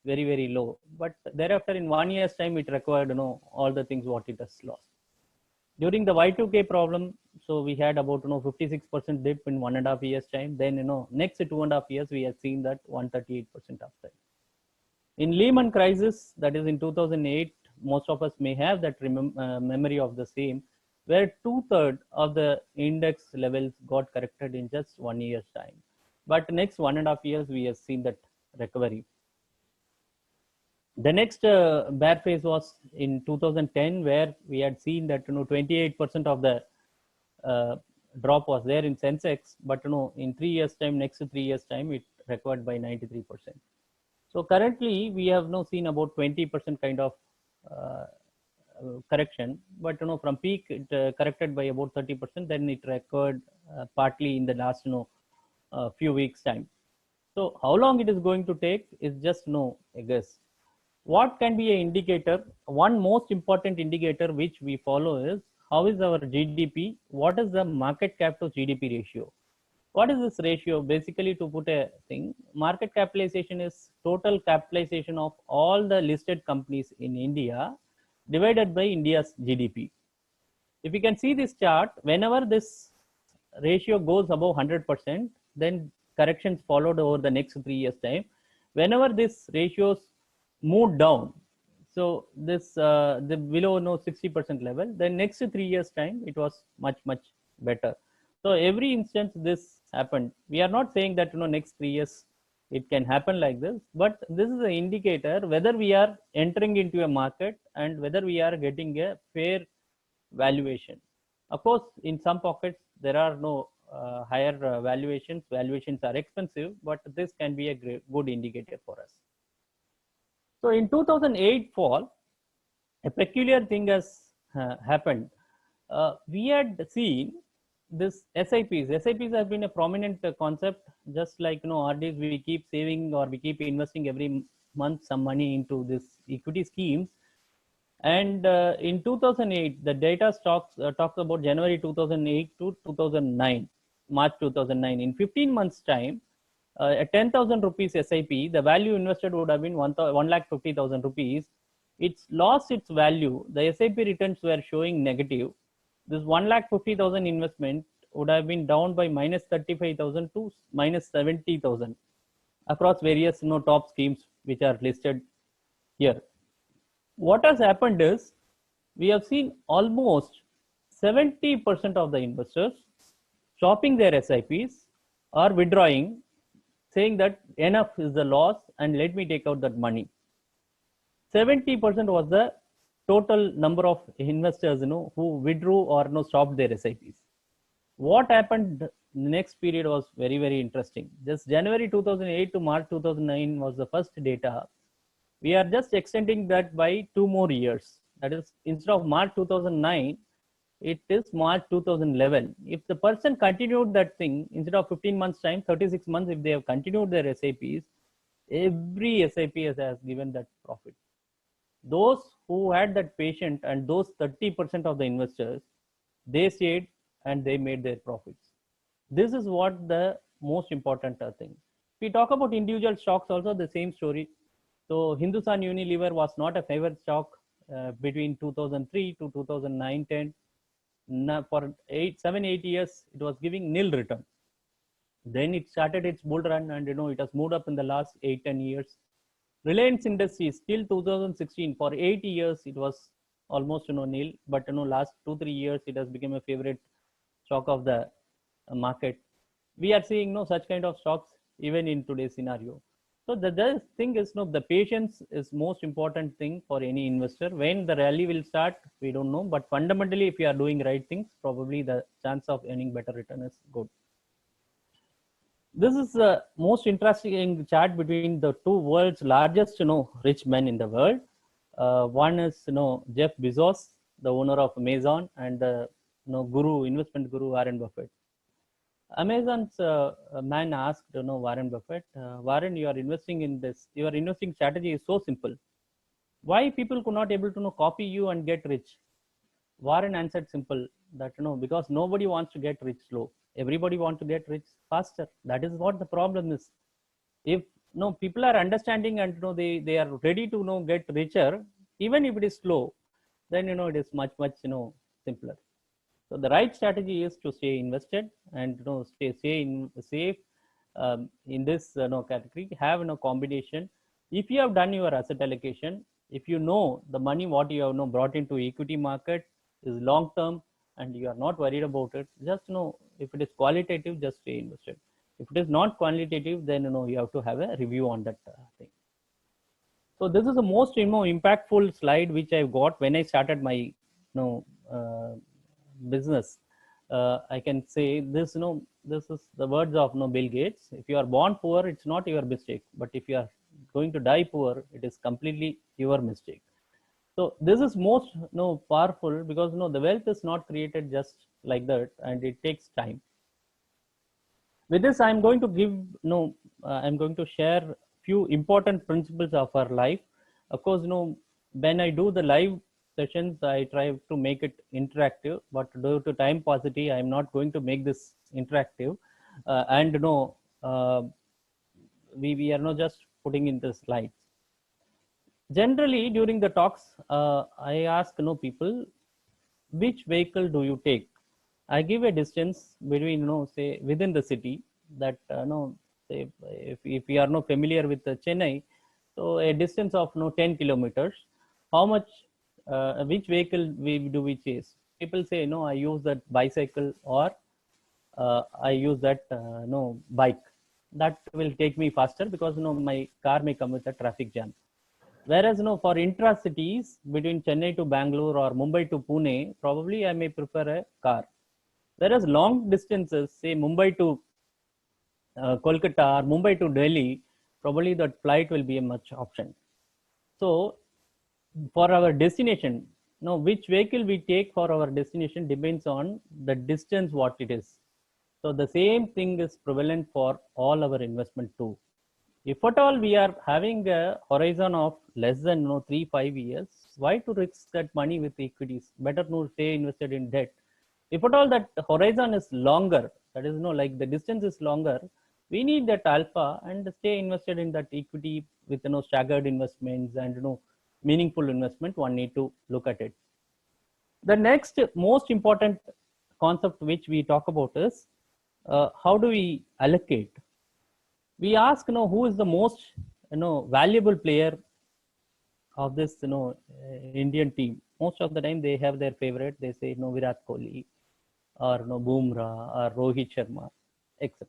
Speaker 3: very, very low. But thereafter, in 1 year's time, it recovered all the things what it has lost. During the Y2K problem, so we had about 56% dip in 1.5 years time. Then next 2.5 years, we have seen that 138% upside. In Lehman crisis, that is in 2008, most of us may have that memory of the same, where 2/3 of the index levels got corrected in just 1 year's time. But next 1.5 years, we have seen that recovery. The next bear phase was in 2010, where we had seen that 28% of the drop was there in Sensex, but in 3 years time, next 3 years time, it recovered by 93%. So currently we have now seen about 20% kind of correction, but from peak it corrected by about 30%. Then it recovered partly in the last few weeks time. So how long it is going to take is just a guess. What can be an indicator? One most important indicator which we follow is how is our GDP? What is the market cap to GDP ratio? What is this ratio? Basically, to put a thing, market capitalization is total capitalization of all the listed companies in India divided by India's GDP. If you can see this chart, whenever this ratio goes above 100%, then corrections followed over the next 3 years time. Whenever this ratios move down, so this the below 60% level, then next 3 years time, it was much better. So every instance this happened. We are not saying that next 3 years it can happen like this, but this is an indicator whether we are entering into a market and whether we are getting a fair valuation. Of course, in some pockets there are no higher valuations. Valuations are expensive, but this can be a good indicator for us. So in 2008 fall, a peculiar thing has happened. We had seen this SIPs. SIPs have been a prominent concept, just like RDs. We keep saving or we keep investing every month some money into this equity schemes. And in 2008, the data talks about January 2008 to 2009, March 2009. In 15 months time, a 10,000 rupees SIP, the value invested would have been 1,50,000 rupees. It's lost its value. The SIP returns were showing negative. This 1,50,000 investment would have been down by minus 35,000 to minus 70,000 across various top schemes which are listed here. What has happened is we have seen almost 70% of the investors stopping their SIPs or withdrawing, saying that enough is the loss and let me take out that money. 70% was the total number of investors who withdrew or stopped their SIPs. What happened the next period was very, very interesting. Just January 2008 to March 2009 was the first data. We are just extending that by 2 more years. That is, instead of March 2009, it is March 2011. If the person continued that thing, instead of 15 months time, 36 months, if they have continued their SIPs, every SIP has given that profit. Those who had that patient and those 30% of the investors, they stayed and they made their profits. This is what the most important thing. If we talk about individual stocks, also the same story. So Hindustan Unilever was not a favored stock between 2003 to 2009-10. For 7-8 years, it was giving nil return. Then it started its bull run, and it has moved up in the last 8-10 years. Reliance Industries till 2016, for 8 years it was almost nil, but last 2-3 years it has become a favorite stock of the market. We are seeing such kind of stocks even in today's scenario. So the thing is, no, the patience is most important thing for any investor. When the rally will start, we don't know. But fundamentally, if you are doing right things, probably the chance of earning better return is good. This is the most interesting chart between the two world's largest, rich men in the world. One is, Jeff Bezos, the owner of Amazon, and the, investment guru Warren Buffett. Amazon's man asked, Warren Buffett, Warren, you are investing in this. Your investing strategy is so simple. Why people could not able to copy you and get rich? Warren answered simple that because nobody wants to get rich slow. Everybody wants to get rich faster. That is what the problem is. If people are understanding and they are ready to get richer, even if it is slow, then it is much simpler. So the right strategy is to stay invested and stay in safe in this category. Have combination. If you have done your asset allocation, if you know the money what you have brought into equity market is long term and you are not worried about it, just if it is qualitative, just stay invested. If it is not qualitative, then you have to have a review on that thing. So this is the most impactful slide which I got when I started my business. I can say this, this is the words of Bill Gates. If you are born poor, it's not your mistake. But if you are going to die poor, it is completely your mistake. So this is most powerful because the wealth is not created just like that, and it takes time. With this, I'm going to give I'm going to share few important principles of our life. Of course, when I do the live sessions, I try to make it interactive, but due to time paucity, I'm not going to make this interactive. We are not just putting in the slides. Generally, during the talks, I ask people, which vehicle do you take? I give a distance between, say within the city that, say if you are not familiar with Chennai, so a distance of 10 kilometers, how much, which vehicle do we chase? People say, I use that bicycle or I use that bike. That will take me faster because my car may come with a traffic jam. Whereas for intra-cities between Chennai to Bangalore or Mumbai to Pune, probably I may prefer a car. Whereas long distances, say Mumbai to Kolkata or Mumbai to Delhi, probably that flight will be a much option. So for our destination, which vehicle we take for our destination depends on the distance what it is. So the same thing is prevalent for all our investment too. If at all we are having a horizon of less than 3-5 years, why to risk that money with equities? Better to stay invested in debt. If at all that horizon is longer, that is like the distance is longer, we need that alpha and stay invested in that equity with staggered investments and meaningful investment. One need to look at it. The next most important concept which we talk about is how do we allocate? We ask who is the most valuable player of this Indian team. Most of the time they have their favorite. They say Virat Kohli or Bumrah or Rohit Sharma, etc.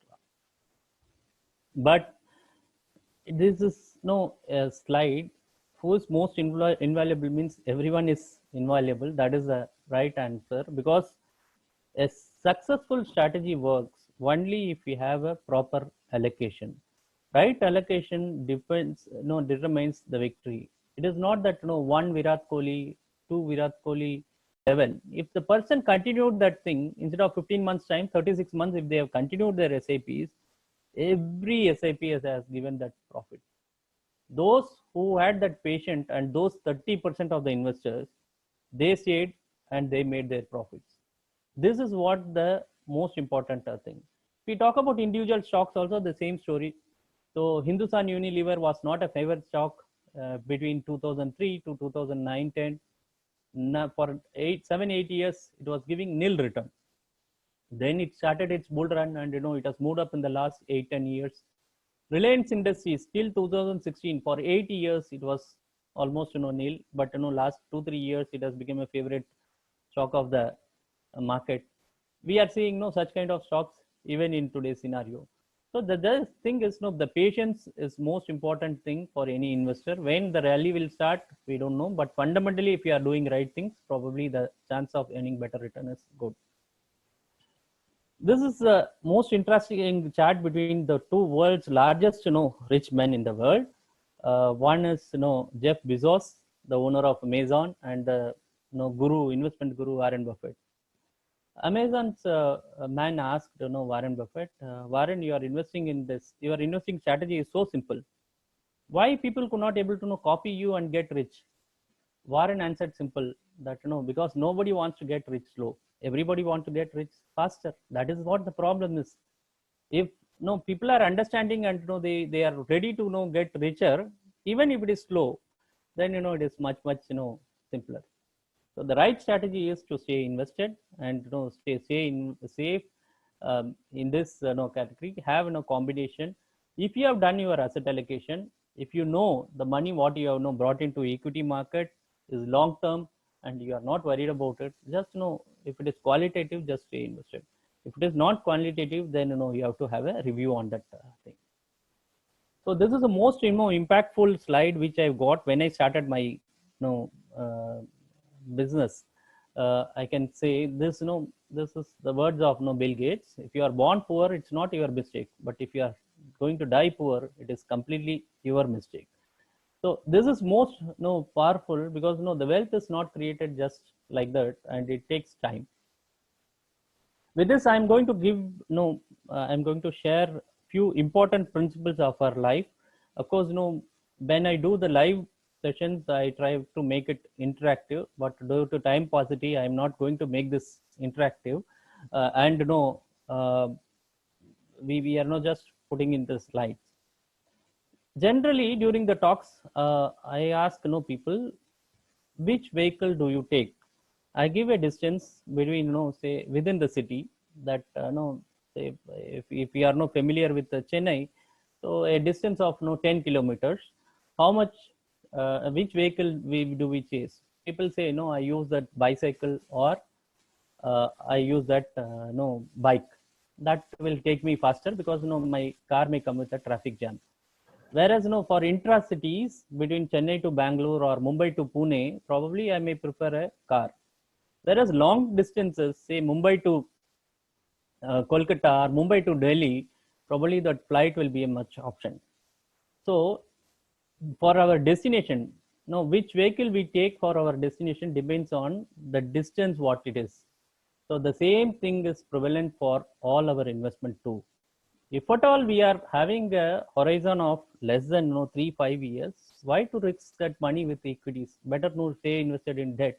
Speaker 3: But this is a slide. Who is most invaluable means everyone is invaluable. That is the right answer, because a successful strategy works only if we have a proper allocation. Right allocation determines the victory. It is not that one Virat Kohli, two Virat Kohli level. If the person continued that thing instead of 15 months time, 36 months, if they have continued their SIPs, every SIP has given that profit. Those who had that patient and those 30% of the investors, they stayed and they made their profits. This is what the most important thing. If we talk about individual stocks, also the same story. So Hindustan Unilever was not a favorite stock between 2003 to 2009-10. For 7-8 years, it was giving nil return. Then it started its bull run, and it has moved up in the last 8-10 years. Reliance Industries till 2016, for 8 years it was almost nil, but last 2-3 years it has become a favorite stock of the market. We are seeing such kind of stocks even in today's scenario. So the thing is, no, the patience is most important thing for any investor. When the rally will start, we don't know. But fundamentally, if you are doing right things, probably the chance of earning better return is good. This is the most interesting chat between the two world's largest, rich men in the world. One is, Jeff Bezos, the owner of Amazon, and the, investment guru Warren Buffett. Amazon's man asked, Warren Buffett, Warren, you are investing in this. Your investing strategy is so simple. Why people could not able to copy you and get rich? Warren answered simple that because nobody wants to get rich slow. Everybody wants to get rich faster. That is what the problem is. If people are understanding and they are ready to get richer, even if it is slow, then it is much simpler. So the right strategy is to stay invested and stay safe in this category. Have combination. If you have done your asset allocation, if you know the money what you have brought into equity market is long term and you are not worried about it, just if it is qualitative, just stay invested. If it is not qualitative, then you have to have a review on that thing. So this is the most impactful slide which I've got when I started my business. I can say this, this is the words of Bill Gates. If you are born poor, it's not your mistake. But if you are going to die poor, it is completely your mistake. So this is most powerful because the wealth is not created just like that, and it takes time. With this, I'm going to give I'm going to share few important principles of our life. Of course, when I do the live sessions, I try to make it interactive, but due to time paucity, I'm not going to make this interactive. And we are not just putting in the slides. Generally, during the talks, I ask people, which vehicle do you take? I give a distance between, say within the city that, say if we are not familiar with Chennai, so a distance of 10 kilometers, how much, which vehicle do we chase? People say, no, I use that bicycle or I use that, bike. That will take me faster because, my car may come with a traffic jam. Whereas, for intra-cities between Chennai to Bangalore or Mumbai to Pune, probably I may prefer a car. Whereas long distances, say Mumbai to Kolkata or Mumbai to Delhi, probably that flight will be a much option. So for our destination, which vehicle we take for our destination depends on the distance what it is. So the same thing is prevalent for all our investment too. If at all we are having a horizon of less than 3-5 years, why to risk that money with equities? Better to stay invested in debt.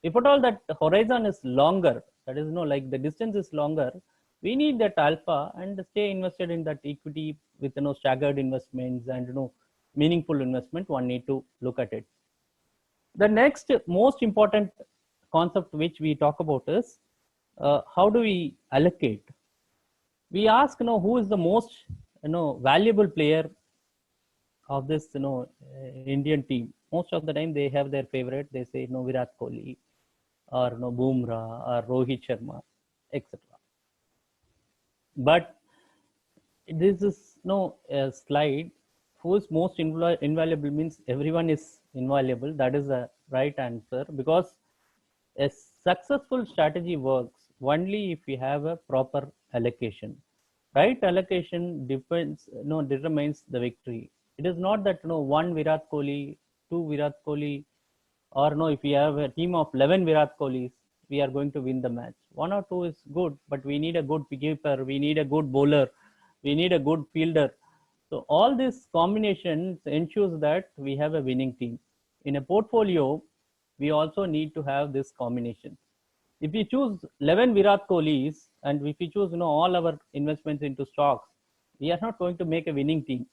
Speaker 3: If at all that horizon is longer, that is like the distance is longer, we need that alpha and stay invested in that equity with staggered investments and meaningful investment. One need to look at it. The next most important concept which we talk about is how do we allocate? We ask who is the most valuable player of this Indian team. Most of the time they have their favorite. They say Virat Kohli or Bumrah or Rohit Sharma, etc. But this is a slide. Who is most invaluable means everyone is invaluable. That is the right answer, because a successful strategy works only if we have a proper allocation. Right allocation depends, determines the victory. It is not that one Virat Kohli, two Virat Kohli, or if we have a team of 11 Virat Kohlis, we are going to win the match. One or two is good, but we need a good keeper, we need a good bowler, we need a good fielder. So all these combinations ensures that we have a winning team. In a portfolio, we also need to have this combination. If we choose 11 Virat Kohlis and if we choose all our investments into stocks, we are not going to make a winning team.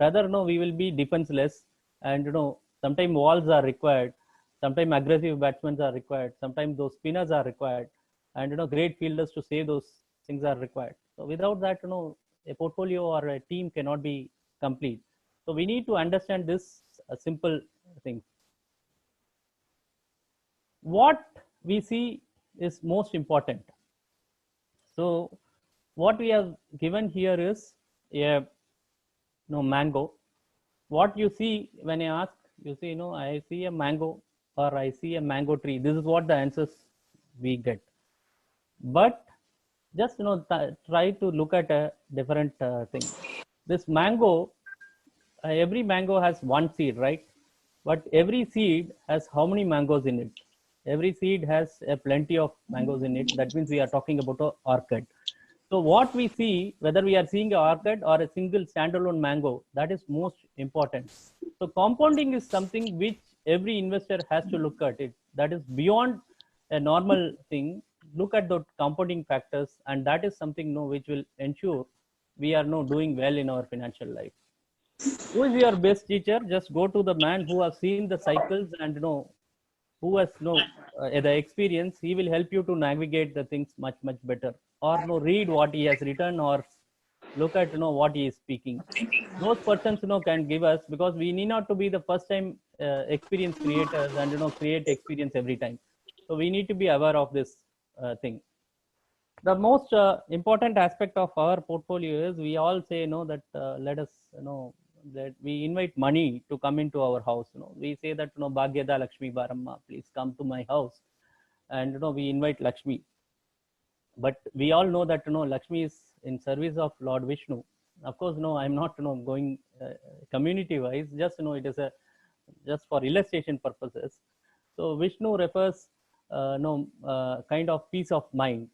Speaker 3: Rather, we will be defenseless, and sometimes walls are required, sometimes aggressive batsmen are required, sometimes those spinners are required, and great fielders to save those things are required. So without that, a portfolio or a team cannot be complete. So we need to understand this simple thing. What we see is most important. So what we have given here is a mango, what you see when I ask, you say, I see a mango or I see a mango tree. This is what the answers we get. But just try to look at a different thing. This mango, every mango has one seed, right? But every seed has how many mangoes in it? Every seed has a plenty of mangoes in it. That means we are talking about an orchid. So what we see, whether we are seeing an orchid or a single standalone mango, that is most important. So compounding is something which every investor has to look at it. That is beyond a normal thing. Look at the compounding factors, and that is something which will ensure we are doing well in our financial life. Who is your best teacher? Just go to the man who has seen the cycles and who has the experience. He will help you to navigate the things much better. Or read what he has written, or look at what he is speaking. Those persons can give us, because we need not to be the first time experience creators and create experience every time. So we need to be aware of this thing. The most important aspect of our portfolio is we all say that let us that we invite money to come into our house. We say that Bhagyada Lakshmi Baramma, please come to my house, and we invite Lakshmi. But we all know that Lakshmi is in service of Lord Vishnu. Of course, I'm not going community wise. Just it is just for illustration purposes. So Vishnu refers kind of peace of mind.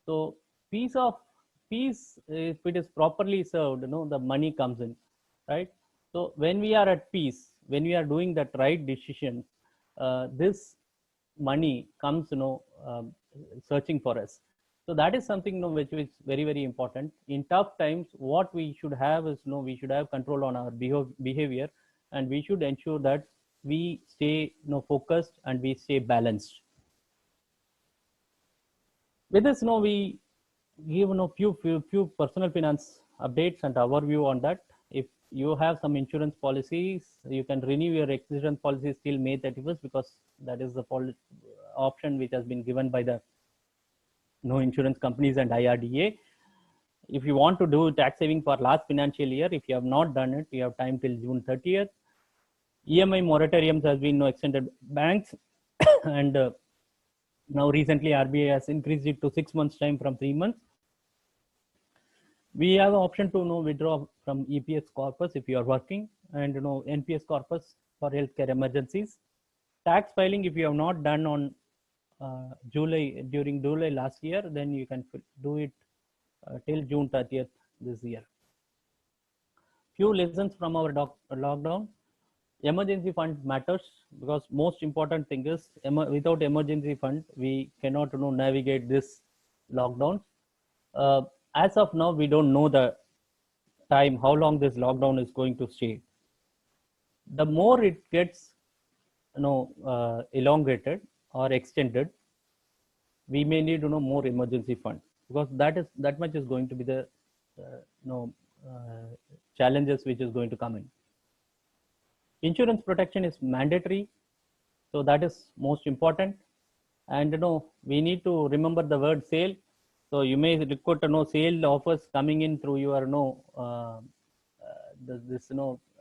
Speaker 3: So peace, if it is properly served, the money comes in, right? So when we are at peace, when we are doing that right decision, this money comes, searching for us. So that is something which is very important. In tough times, what we should have is we should have control on our behavior, and we should ensure that we stay focused and we stay balanced. With this, we give few personal finance updates and overview on that. If you have some insurance policies, you can renew your existing policies till May 31st, because that is the option which has been given by the insurance companies and IRDA. If you want to do tax saving for last financial year, if you have not done it, you have time till June 30th. EMI moratoriums has been extended banks, and now recently RBI has increased it to 6 months time from 3 months. We have an option to withdraw from EPS corpus if you are working, and NPS corpus for healthcare emergencies. Tax filing, if you have not done on during July last year, then you can do it till June 30th this year. Few lessons from our lockdown. Emergency fund matters, because most important thing is without emergency fund we cannot navigate this lockdown. As of now, we don't know the time how long this lockdown is going to stay. The more it gets elongated or extended, we may need more emergency fund, because that much is going to be the challenges which is going to come in. Insurance protection is mandatory, so that is most important. And we need to remember the word sale. So you may record sale offers coming in through your this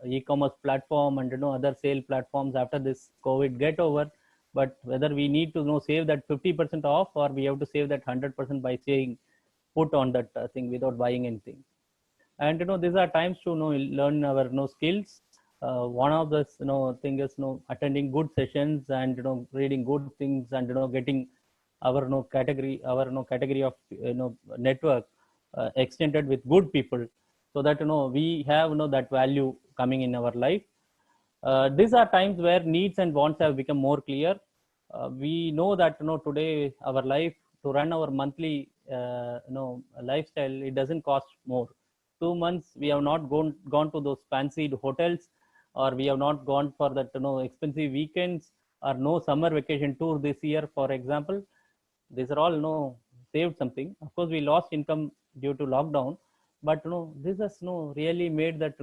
Speaker 3: e-commerce platform and other sale platforms after this COVID get over. But whether we need to save that 50% off, or we have to save that 100% by saying put on that thing without buying anything. And these are times to learn our skills. One of the thing is attending good sessions and reading good things and getting our category of network extended with good people, so that we have that value coming in our life. These are times where needs and wants have become more clear. We know that today our life, to run our monthly lifestyle, it doesn't cost more. 2 months we have not gone to those fancy hotels, or we have not gone for that expensive weekends, or no summer vacation tour this year, for example. These are all saved something. Of course, we lost income due to lockdown, but this has really made that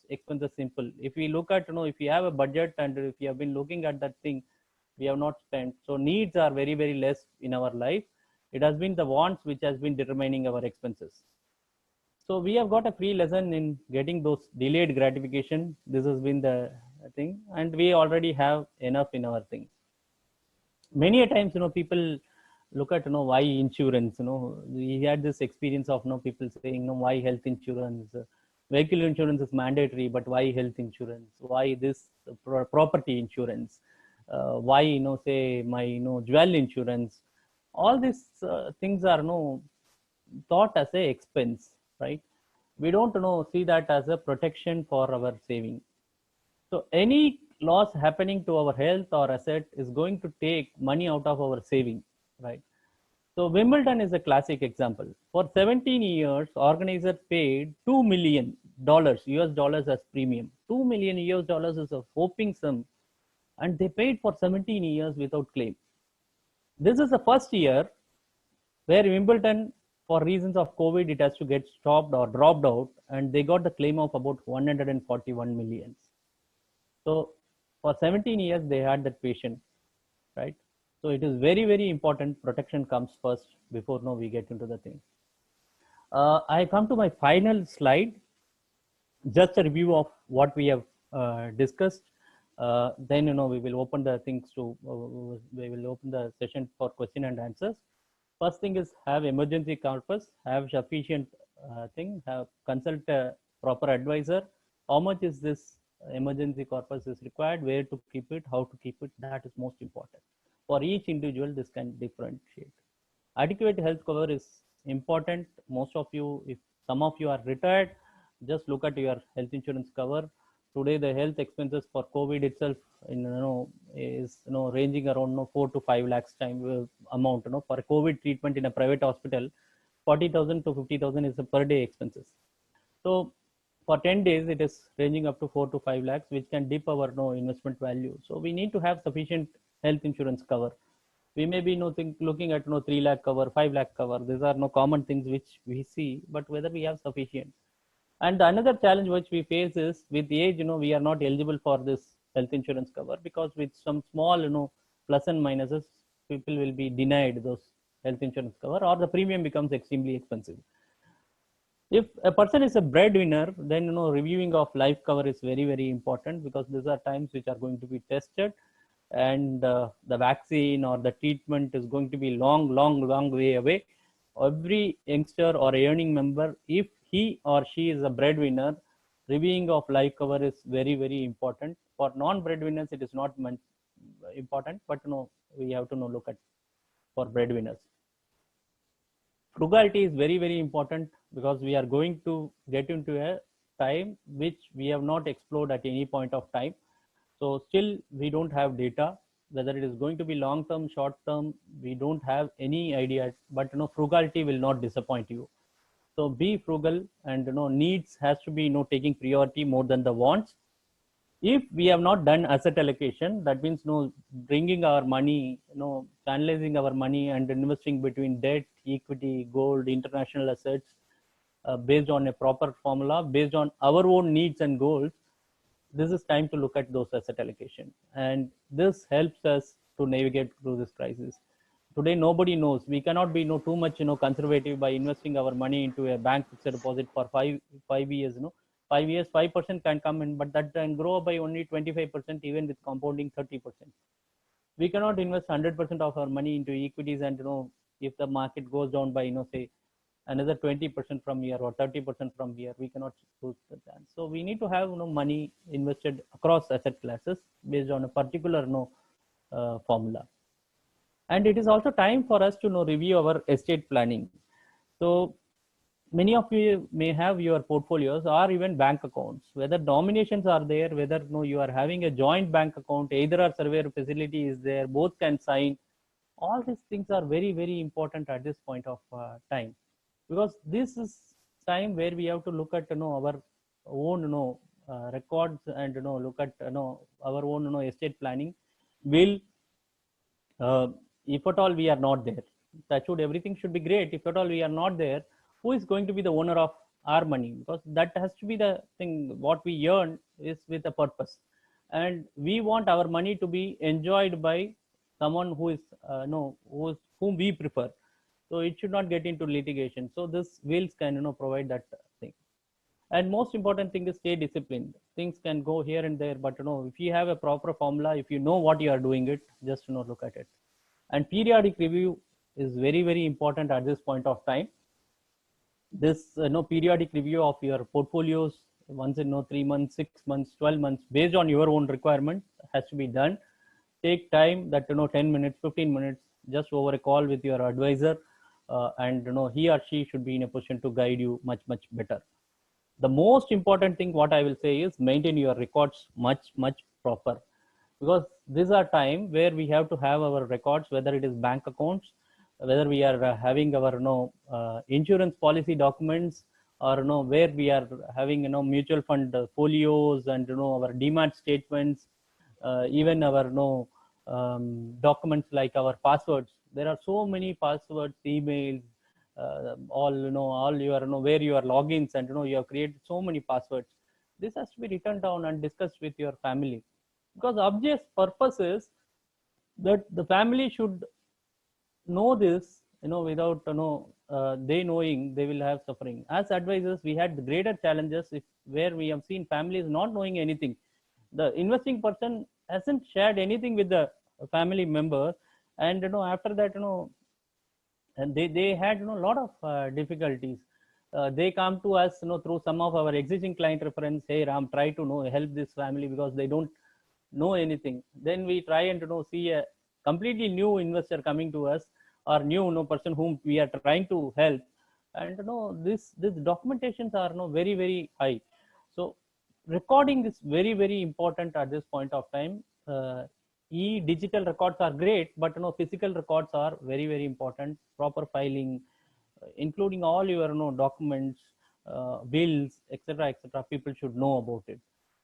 Speaker 3: expenses simple. If we look at if you have a budget and if you have been looking at that thing, we have not spent. So needs are very less in our life. It has been the wants which has been determining our expenses. So we have got a free lesson in getting those delayed gratification. This has been the thing, and we already have enough in our thing. Many a times, people look at, why insurance. We had this experience of, people saying, why health insurance? Vehicle insurance is mandatory, but why health insurance? Why this property insurance? Why, say my, jewel insurance? All these things are, thought as a expense, right? We don't see that as a protection for our saving. So any loss happening to our health or asset is going to take money out of our saving, right? So Wimbledon is a classic example. For 17 years, organizer paid $2 million US dollars as premium. $2 million US dollars is a hoping sum, and they paid for 17 years without claim. This is the first year where Wimbledon, for reasons of COVID, it has to get stopped or dropped out, and they got the claim of about 141 million. So for 17 years, they had that patient, right? So it is very, very important. Protection comes first before we get into the thing. I come to my final slide. Just a review of what we have discussed. Then we will open the things to we will open the session for question and answers. First thing is have emergency corpus, have sufficient thing, have consult a proper advisor. How much is this emergency corpus is required, where to keep it, how to keep it, that is most important. For each individual, this can differentiate. Adequate health cover is important. Most of you, if some of you are retired, just look at your health insurance cover. Today, the health expenses for COVID itself, is ranging around 4 to 5 lakhs time amount. For COVID treatment in a private hospital, 40,000 to 50,000 is the per day expenses. So for 10 days, it is ranging up to 4 to 5 lakhs, which can dip our investment value. So we need to have sufficient health insurance cover. We may be looking at 3 lakh cover, 5 lakh cover. These are no common things which we see, but whether we have sufficient. And another challenge which we face is with age, we are not eligible for this health insurance cover, because with some small, plus and minuses, people will be denied those health insurance cover, or the premium becomes extremely expensive. If a person is a breadwinner, then reviewing of life cover is very, very important, because these are times which are going to be tested, and the vaccine or the treatment is going to be long way away. Every youngster or a earning member, if he or she is a breadwinner, reviewing of life cover is very, very important. For non-breadwinners, it is not important, but we have to look at for breadwinners. Frugality is very, very important, because we are going to get into a time which we have not explored at any point of time. So still we don't have data, whether it is going to be long term, short term, we don't have any idea, but frugality will not disappoint you. So be frugal, and needs has to be taking priority more than the wants. If we have not done asset allocation, that means bringing our money, channelizing our money and investing between debt, equity, gold, international assets, based on a proper formula, based on our own needs and goals. This is time to look at those asset allocation, and this helps us to navigate through this crisis. Today, nobody knows. We cannot be too much conservative by investing our money into a bank fixed deposit for five years. 5 years, 5% can come in, but that can grow by only 25%, even with compounding 30%. We cannot invest 100% of our money into equities, and if the market goes down by say another 20% from here or 30% from here, we cannot lose the chance. So we need to have money invested across asset classes based on a particular formula. And it is also time for us to review our estate planning. So many of you may have your portfolios or even bank accounts, whether nominations are there, whether you are having a joint bank account, either a surveyor facility is there, both can sign. All these things are very, very important at this point of time, because this is time where we have to look at our own records, and look at our own estate planning. Will if at all we are not there, everything should be great. If at all we are not there, who is going to be the owner of our money? Because that has to be the thing. What we earn is with a purpose, and we want our money to be enjoyed by someone who is whom we prefer. So it should not get into litigation. So this wills can provide that thing. And most important thing is stay disciplined. Things can go here and there, but if you have a proper formula, if you know what you are doing it, just look at it. And periodic review is very, very important at this point of time. This periodic review of your portfolios once in 3 months, 6 months, 12 months, based on your own requirement, has to be done. Take time, that 10 minutes, 15 minutes, just over a call with your advisor, and he or she should be in a position to guide you much better. The most important thing what I will say is maintain your records much proper, because these are time where we have to have our records, whether it is bank accounts, whether we are having our insurance policy documents, or where we are having mutual fund folios, and our demat statements, even our documents like our passwords. There are so many passwords, emails, all your where your logins, and you have created so many passwords. This has to be written down and discussed with your family, because obvious purpose is that the family should know this, without they knowing, they will have suffering. As advisors, we had greater challenges where we have seen families not knowing anything. The investing person hasn't shared anything with the family member, and after that and they had a lot of difficulties. They come to us through some of our existing client reference. Hey Ram, try to help this family because they don't know anything. Then we try and see a completely new investor coming to us, or new person whom we are trying to help, and this documentations are very high. So recording is very important at this point of time. Digital records are great, but physical records are very important. Proper filing, including all your documents, bills, etc. People should know about it.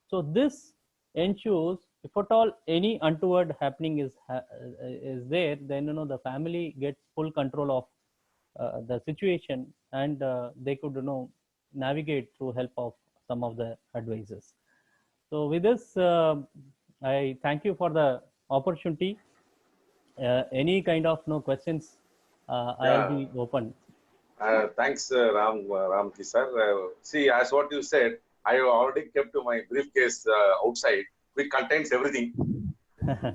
Speaker 3: So this ensures, if at all any untoward happening is there, then the family gets full control of the situation, and they could navigate through help of some of the advisors. So with this, I thank you for the opportunity. Any kind of questions, I'll be open.
Speaker 1: Thanks, Ramki sir. See, as what you said, I already kept my briefcase outside, which contains everything.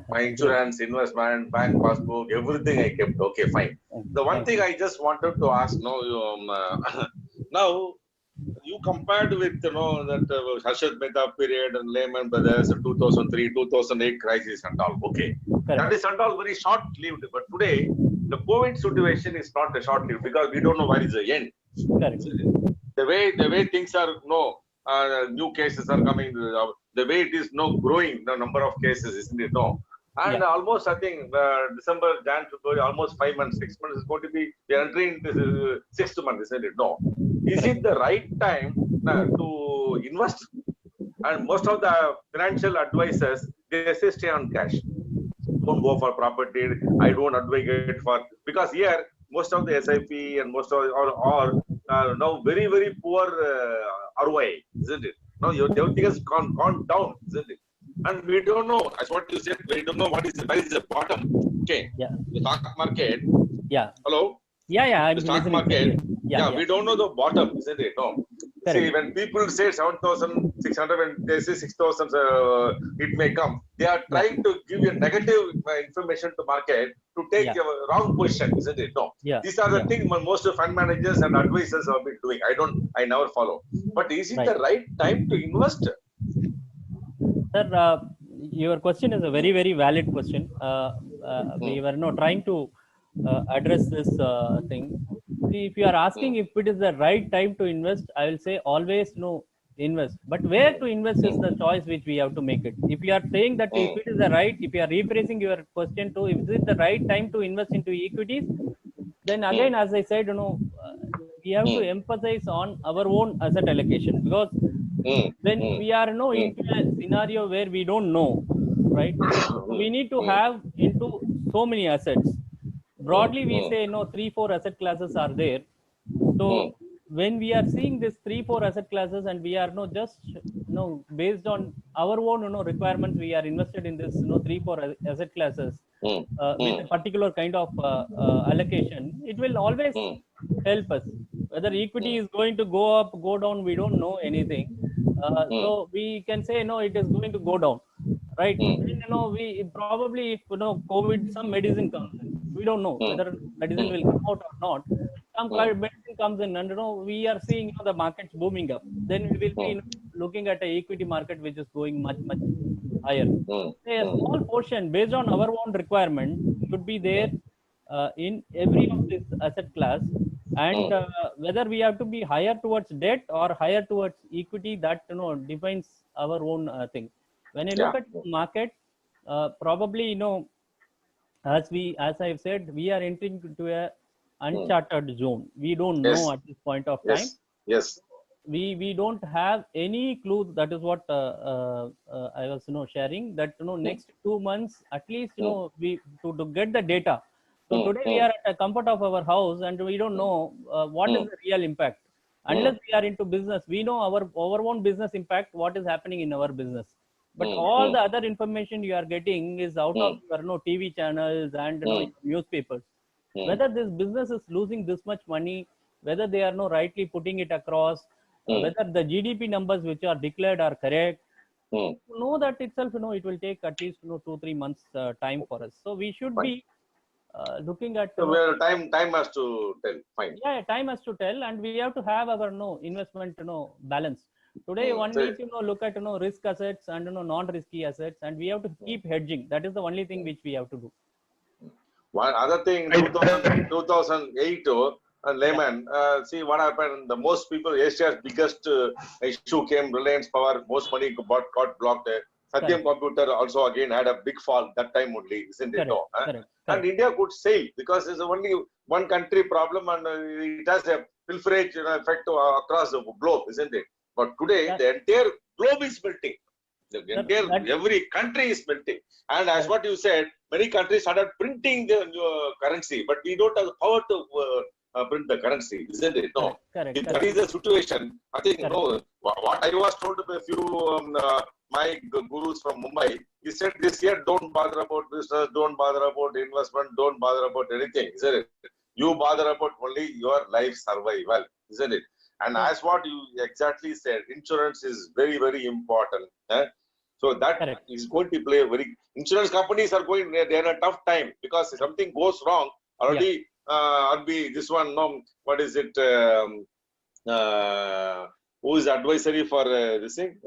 Speaker 1: My insurance, investment, bank passbook, everything I kept. Okay, fine. The one thing I just wanted to ask, now you compared with that Harshad Mehta period and Lehman Brothers, 2003, 2008 crisis and all. Okay,
Speaker 3: Correct.
Speaker 1: That is and all very short-lived. But today, the COVID situation is not a short-lived, because we don't know where is the end.
Speaker 3: Correct.
Speaker 1: The way things are, new cases are coming. The way it is growing, the number of cases, isn't it? And almost, I think, December, Jan, February, almost 5 months, 6 months is going to be, we are entering the 6th month, isn't it? No. Is it the right time to invest? And most of the financial advisors, they say stay on cash. Don't go for property. I don't advocate for, because here, most of the SIP and most of are now very poor ROI, isn't it? Now everything has gone down, isn't it? And we don't know, as what you said, we don't know where is the bottom. Okay.
Speaker 3: Yeah.
Speaker 1: The stock market.
Speaker 3: Yeah.
Speaker 1: Hello?
Speaker 3: Yeah.
Speaker 1: The stock market. Yeah, we don't know the bottom, isn't it? No.
Speaker 3: Correct.
Speaker 1: See, when people say 7,600, when they say 6,000, it may come. They are trying to give you negative information to market to take a wrong position, isn't it? No. These are the things most fund managers and advisors have been doing. I never follow. But is it the right time to invest?
Speaker 3: Sir, your question is a very valid question. We were trying to address this thing. See, if you are asking if it is the right time to invest, I will say always invest. But where to invest is the choice which we have to make it. If you are saying that if it is the right, if you are rephrasing your question to, is it the right time to invest into equities, then again, as I said, we have to emphasize on our own asset allocation, because when we are into a scenario where we don't know, right? We need to have into so many assets. Broadly, we say 3-4 asset classes are there. So when we are seeing this 3-4 asset classes, and we are just based on our own requirements, we are invested in this 3-4 asset classes. with a particular kind of allocation, it will always help us. Whether equity is going to go up, go down, we don't know anything. So we can say no, it is going to go down, right? Then, we probably, if COVID, some medicine comes in, we don't know whether medicine will come out or not. Some kind of medicine comes in, and we are seeing the markets booming up. Then we will be looking at a equity market which is going much higher. A small portion based on our own requirement should be there in every of this asset class, and whether we have to be higher towards debt or higher towards equity, that defines our own thing. When you look at the market, probably as I've said, we are entering into a uncharted zone. We don't know at this point of time.
Speaker 1: Yes.
Speaker 3: We don't have any clue. That is what I was sharing, that next 2 months at least we to get the data. So today we are at the comfort of our house and we don't know what is the real impact. Unless we are into business, we know our own business impact, what is happening in our business. But all the other information you are getting is out of your TV channels and newspapers. Whether this business is losing this much money, whether they are rightly putting it across, whether the GDP numbers which are declared are correct, to know that itself, it will take at least 2-3 months time for us. So we should be looking at.
Speaker 1: So time has to tell. Fine.
Speaker 3: Yeah, time has to tell, and we have to have our investment balance. Today one needs to look at risk assets and non-risky assets, and we have to keep hedging. That is the only thing which we have to do.
Speaker 1: One other thing, 2008, Lehman, see what happened. The most people, Asia's biggest issue came, Reliance Power, most money got blocked. Satyam Computer also again had a big fall that time only, isn't it?
Speaker 3: Correct.
Speaker 1: And India could sail because it's only one country problem and it has a pilferage effect across the globe, isn't it? But today, the entire globe is melting. Every country is melting. And as what you said, many countries started printing the currency, but we don't have the power to print the currency, isn't it? No.
Speaker 3: Correct.
Speaker 1: That is the situation. I think, what I was told by a few my gurus from Mumbai, he said this year, don't bother about business, don't bother about investment, don't bother about anything, isn't it? You bother about only your life survival, isn't it? And as what you exactly said, insurance is very, very important. So that is going to play a very. Insurance companies are going. They're in a tough time because if something goes wrong already. I'll be this one. What is it? Who is advisory for this thing?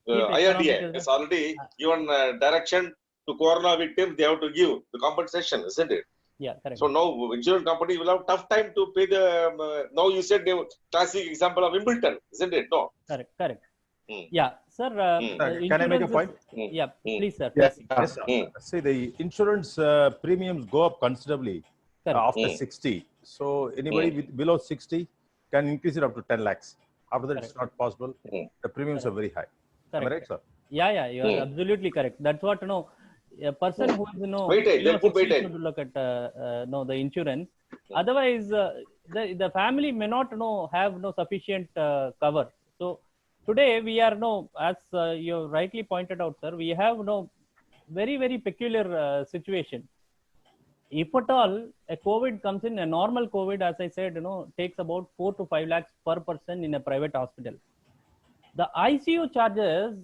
Speaker 1: IRDA has already given direction to corona victims. They have to give the compensation, isn't it?
Speaker 3: Yeah, correct.
Speaker 1: So now insurance company will have tough time to pay the. Now you said the classic example of Wimbledon, isn't it? No.
Speaker 3: Correct. Yeah, sir.
Speaker 4: Can I make a point?
Speaker 3: Yeah, please, sir.
Speaker 4: Yes, sir. See, the insurance premiums go up considerably after 60. So anybody with below 60 can increase it up to 10 lakhs. After that, it's not possible. The premiums are very high. Am I right, sir?
Speaker 3: Yeah, you are absolutely correct. That's what a person who is
Speaker 1: weightage.
Speaker 3: To look at the insurance. Otherwise, the family may not have sufficient cover. So today we are as you rightly pointed out, sir, we have very, very peculiar situation. If at all a COVID comes in, a normal COVID, as I said, takes about 4 to 5 lakhs per person in a private hospital. The ICU charges,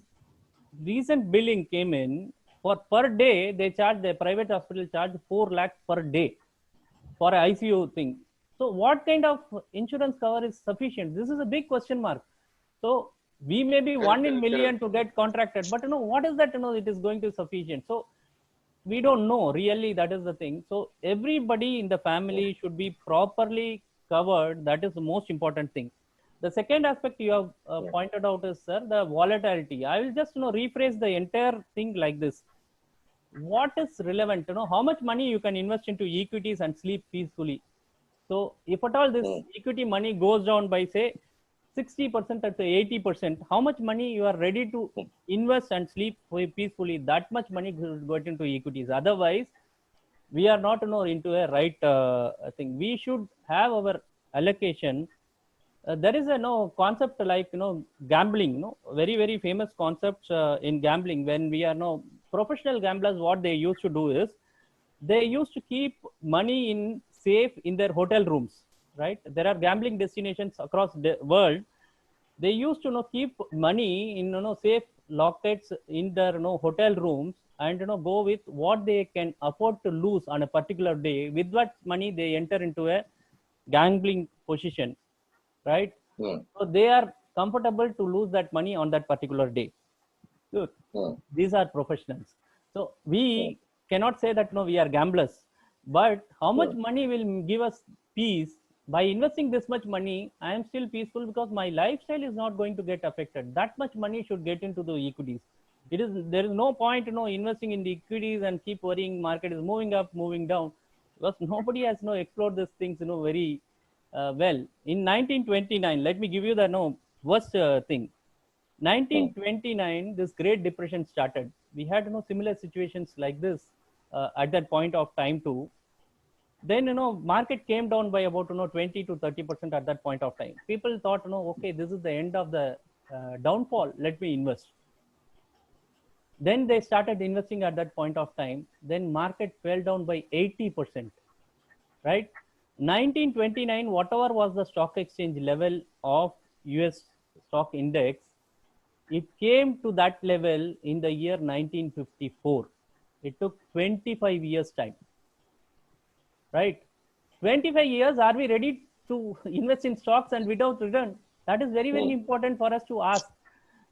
Speaker 3: recent billing came in for per day. The private hospital charge 4 lakhs per day for an ICU thing. So what kind of insurance cover is sufficient? This is a big question mark. So we may be 1 in million to get contracted, but what is that? It is going to be sufficient. So we don't know really. That is the thing. So everybody in the family should be properly covered. That is the most important thing. The second aspect you have pointed out is, sir, the volatility. I will just rephrase the entire thing like this. What is relevant? How much money you can invest into equities and sleep peacefully. So if at all this equity money goes down by say 60% or say 80%, how much money you are ready to invest and sleep peacefully? That much money goes into equities. Otherwise, we are not into a right thing. We should have our allocation. There is a concept like gambling, very, very famous concepts in gambling. When we are professional gamblers, what they used to do is they used to keep money in safe in their hotel rooms, right? There are gambling destinations across the world. They used to keep money in safe lockets in their hotel rooms, and go with what they can afford to lose on a particular day. With that money, they enter into a gambling position, right? So they are comfortable to lose that money on that particular day. Good. These are professionals. So we cannot say that we are gamblers, but how much money will give us peace? By investing this much money, I am still peaceful because my lifestyle is not going to get affected. That much money should get into the equities. There is no point investing in the equities and keep worrying market is moving up, moving down, because nobody has explored these things very well. In 1929, let me give you the worst thing. 1929, this Great Depression started. We had similar situations like this at that point of time too. Then market came down by about 20 to 30% at that point of time. People thought, okay, this is the end of the downfall. Let me invest. Then they started investing at that point of time. Then market fell down by 80%. Right? 1929, whatever was the stock exchange level of US stock index, it came to that level in the year 1954. It took 25 years time. Right? 25 years, are we ready to invest in stocks and without return? That is very, very important for us to ask.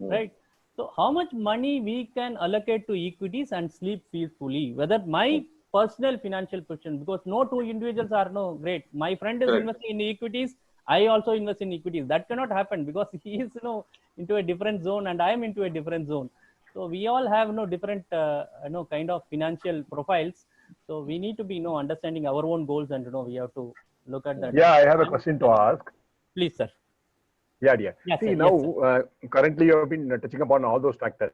Speaker 3: Right? So how much money we can allocate to equities and sleep peacefully? Whether my personal financial position, because no two individuals are great. My friend is investing in equities, I also invest in equities. That cannot happen because he is into a different zone and I am into a different zone. So we all have different kind of financial profiles. So we need to be understanding our own goals, and we have to look at that.
Speaker 5: Yeah, I have a question to ask.
Speaker 3: Please, sir.
Speaker 5: Yeah, dear.
Speaker 3: Yes,
Speaker 5: see,
Speaker 3: sir.
Speaker 5: now
Speaker 3: Yes,
Speaker 5: currently you have been touching upon all those factors.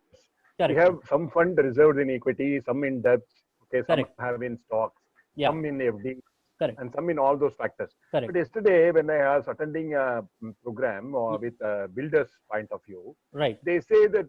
Speaker 3: Correct.
Speaker 5: We have some fund reserved in equity, some in debts, okay, some
Speaker 3: Correct.
Speaker 5: have in stocks, some in FD,
Speaker 3: Correct.
Speaker 5: and some in all those factors.
Speaker 3: Correct.
Speaker 5: But yesterday, when I was attending a program with builders' point of view,
Speaker 3: right,
Speaker 5: they say that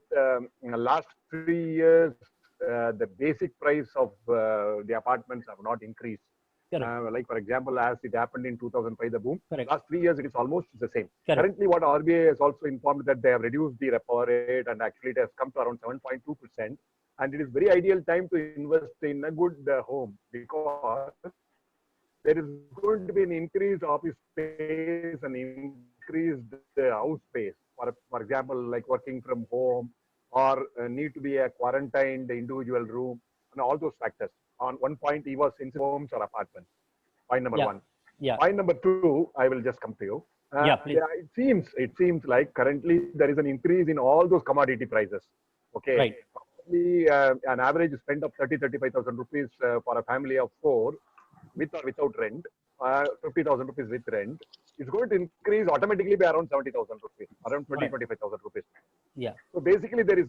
Speaker 5: in the last 3 years, the basic price of the apartments have not increased. Like for example, as it happened in 2005, the boom.
Speaker 3: Correct.
Speaker 5: Last 3 years, it is almost the same.
Speaker 3: Correct.
Speaker 5: Currently, what RBI has also informed that they have reduced the repo rate, and actually it has come to around 7.2%. And it is very ideal time to invest in a good home, because there is going to be an increased office space and increased house space. For example, like working from home, or need to be a quarantined individual room, and all those factors. On one point, he was in homes or apartments. Point number one.
Speaker 3: Yeah.
Speaker 5: Point number two, I will just come to you.
Speaker 3: Please.
Speaker 5: It seems like currently there is an increase in all those commodity prices. Okay.
Speaker 3: Right.
Speaker 5: Probably an average spend of 35,000 rupees for a family of 4, with or without rent, 50,000 rupees with rent, is going to increase automatically by around 70,000 rupees, around 25,000 rupees.
Speaker 3: Yeah.
Speaker 5: So basically, there is,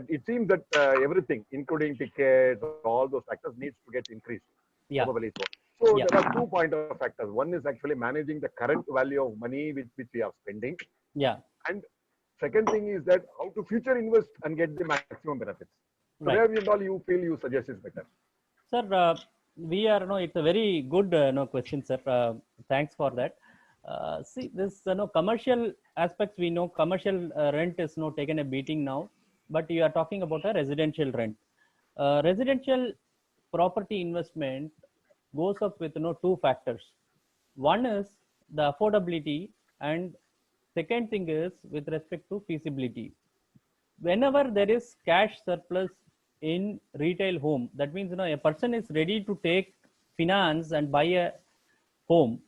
Speaker 5: it seems that everything, including tickets, all those factors, needs to get increased.
Speaker 3: Yeah.
Speaker 5: Probably so. So there are 2 point of factors. One is actually managing the current value of money which we are spending.
Speaker 3: Yeah.
Speaker 5: And second thing is that how to future invest and get the maximum benefits. So
Speaker 3: Right.
Speaker 5: where all you feel you suggest is better?
Speaker 3: Sir, we are it's a very good question, sir. Thanks for that. See, this commercial aspects, we know commercial rent is taken a beating now, but you are talking about a residential rent. Residential property investment goes up with 2 factors. One is the affordability, and second thing is with respect to feasibility. Whenever there is cash surplus in retail home, that means a person is ready to take finance and buy a home.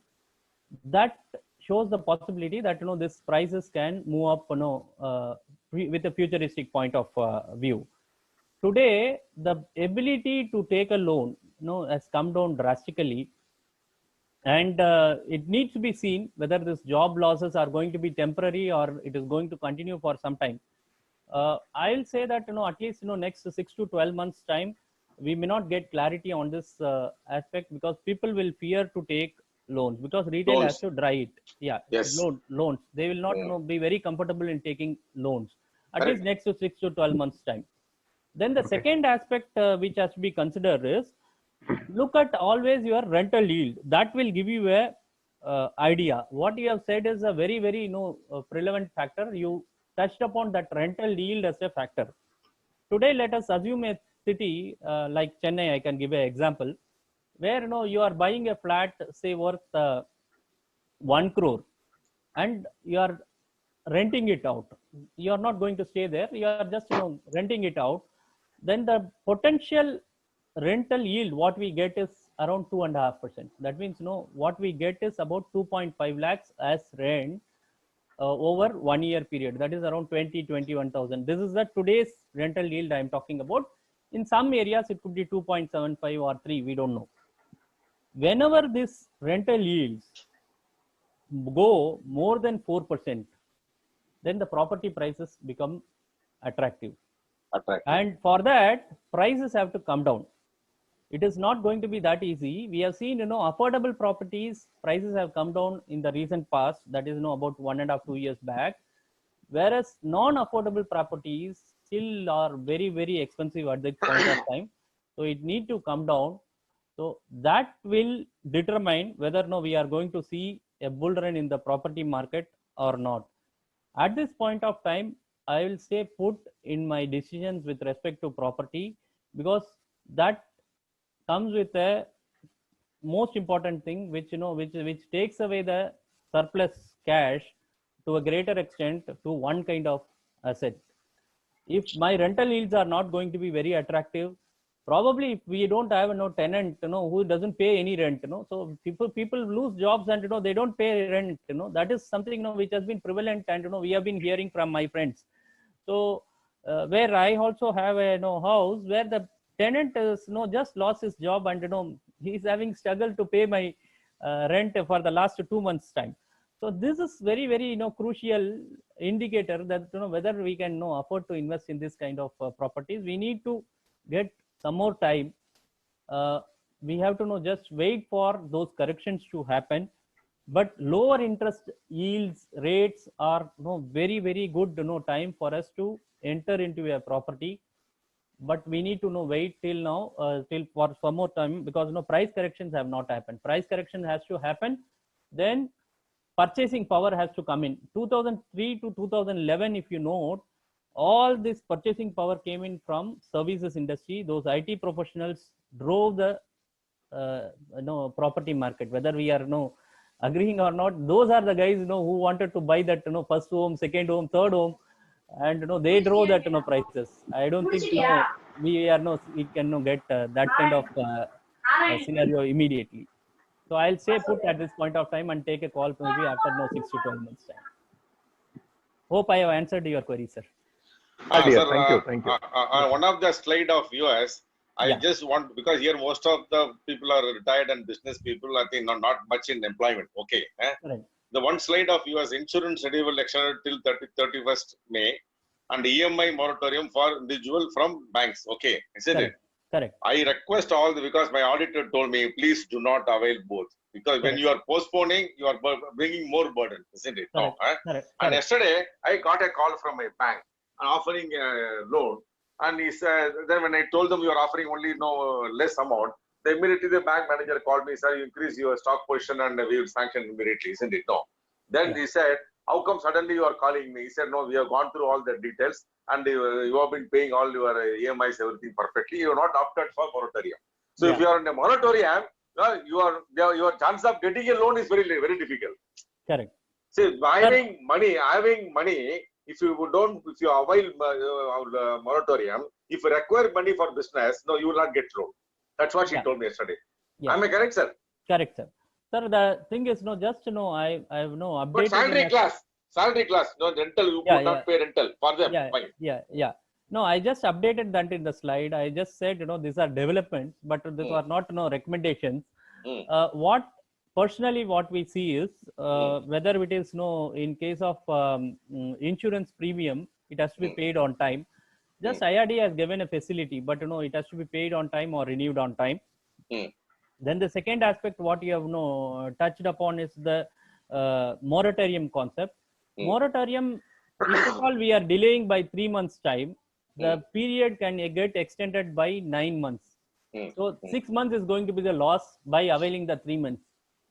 Speaker 3: That shows the possibility that this prices can move up with a futuristic point of view. Today, the ability to take a loan has come down drastically, and it needs to be seen whether this job losses are going to be temporary or it is going to continue for some time. I'll say that at least next 6 to 12 months time, we may not get clarity on this aspect, because people will fear to take loans because retail has to dry it. Yeah.
Speaker 1: Yes.
Speaker 3: Loans. They will not be very comfortable in taking loans at
Speaker 1: Correct.
Speaker 3: least next to 6 to 12 months time. Then the second aspect which has to be considered is, look at always your rental yield. That will give you a idea. What you have said is a very, very relevant factor. You touched upon that rental yield as a factor. Today, let us assume a city like Chennai. I can give an example where you are buying a flat, say worth 1 crore, and you are renting it out. You are not going to stay there. You are just renting it out. Then the potential rental yield what we get is around 2.5%. That means what we get is about 2.5 lakhs as rent over 1 year period. That is around 21,000. This is the today's rental yield I am talking about. In some areas it could be 2.75 or 3. We don't know. Whenever this rental yields go more than 4%, then the property prices become attractive. And for that, prices have to come down. It is not going to be that easy. We have seen, affordable properties, prices have come down in the recent past, that is, about 1.5 to 2 years back. Whereas non-affordable properties still are very, very expensive at this point of time. So it need to come down. So that will determine whether we are going to see a bull run in the property market or not. At this point of time, I will stay put in my decisions with respect to property, because that comes with a most important thing, which takes away the surplus cash to a greater extent to one kind of asset. If my rental yields are not going to be very attractive, probably if we don't have tenant who doesn't pay any rent, so people lose jobs and they don't pay rent. That is something which has been prevalent, and we have been hearing from my friends. So where I also have a house where the tenant is just lost his job, and he's having struggled to pay my rent for the last 2 months time. So this is very, very crucial indicator that whether we can afford to invest in this kind of properties. We need to get some more time. We have to just wait for those corrections to happen. But lower interest yields rates are very, very good time for us to enter into a property. But we need to wait till now, till for some more time, because price corrections have not happened. Price correction has to happen, then purchasing power has to come in. 2003 to 2011, if you note, all this purchasing power came in from services industry. Those IT professionals drove the property market. Whether we are agreeing or not, those are the guys who wanted to buy that first home, second home, third home, and they drove that prices. I don't think we can get that kind of scenario immediately. So I'll stay put at this point of time and take a call maybe after 6 to 12 months time. Hope I have answered your query, sir.
Speaker 1: Sir,
Speaker 5: thank you.
Speaker 1: One of the slide of yours, I just want, because here most of the people are retired and business people, I think not much in employment. Okay.
Speaker 3: Right.
Speaker 1: The one slide of yours, insurance renewal extended till 31st May and EMI moratorium for individual from banks. Okay. Isn't it?
Speaker 3: Correct.
Speaker 1: I request all because my auditor told me, please do not avail both. Because when you are postponing, you are bringing more burden. Isn't it?
Speaker 3: Correct.
Speaker 1: No, and yesterday, I got a call from a bank offering a loan. And he said, then when I told them you are offering only less amount, immediately the bank manager called me, sir, you increase your stock position and we will sanction immediately, isn't it? No. Then he said, how come suddenly you are calling me? He said, no, we have gone through all the details and you have been paying all your EMIs, everything perfectly. You are not opted for moratorium. So if you are in a moratorium, your chance of getting a loan is very, very difficult.
Speaker 3: Correct.
Speaker 1: See, having money, if you avail moratorium, if you require money for business, no, you will not get loan. That's what she told me yesterday. Am I correct, sir?
Speaker 3: Correct, sir. Sir, the thing is, just I have updated.
Speaker 1: But salary class, no rental, you would not pay rental for them.
Speaker 3: Yeah. No, I just updated that in the slide. I just said, these are developments, but these are not recommendations. What we see is whether it is in case of insurance premium, it has to be paid on time. Just IRD has given a facility, but it has to be paid on time or renewed on time. Then the second aspect what you have touched upon is the moratorium concept. Moratorium, if at all we are delaying by 3 months time, the period can get extended by 9 months. So 6 months is going to be the loss by availing the 3 months.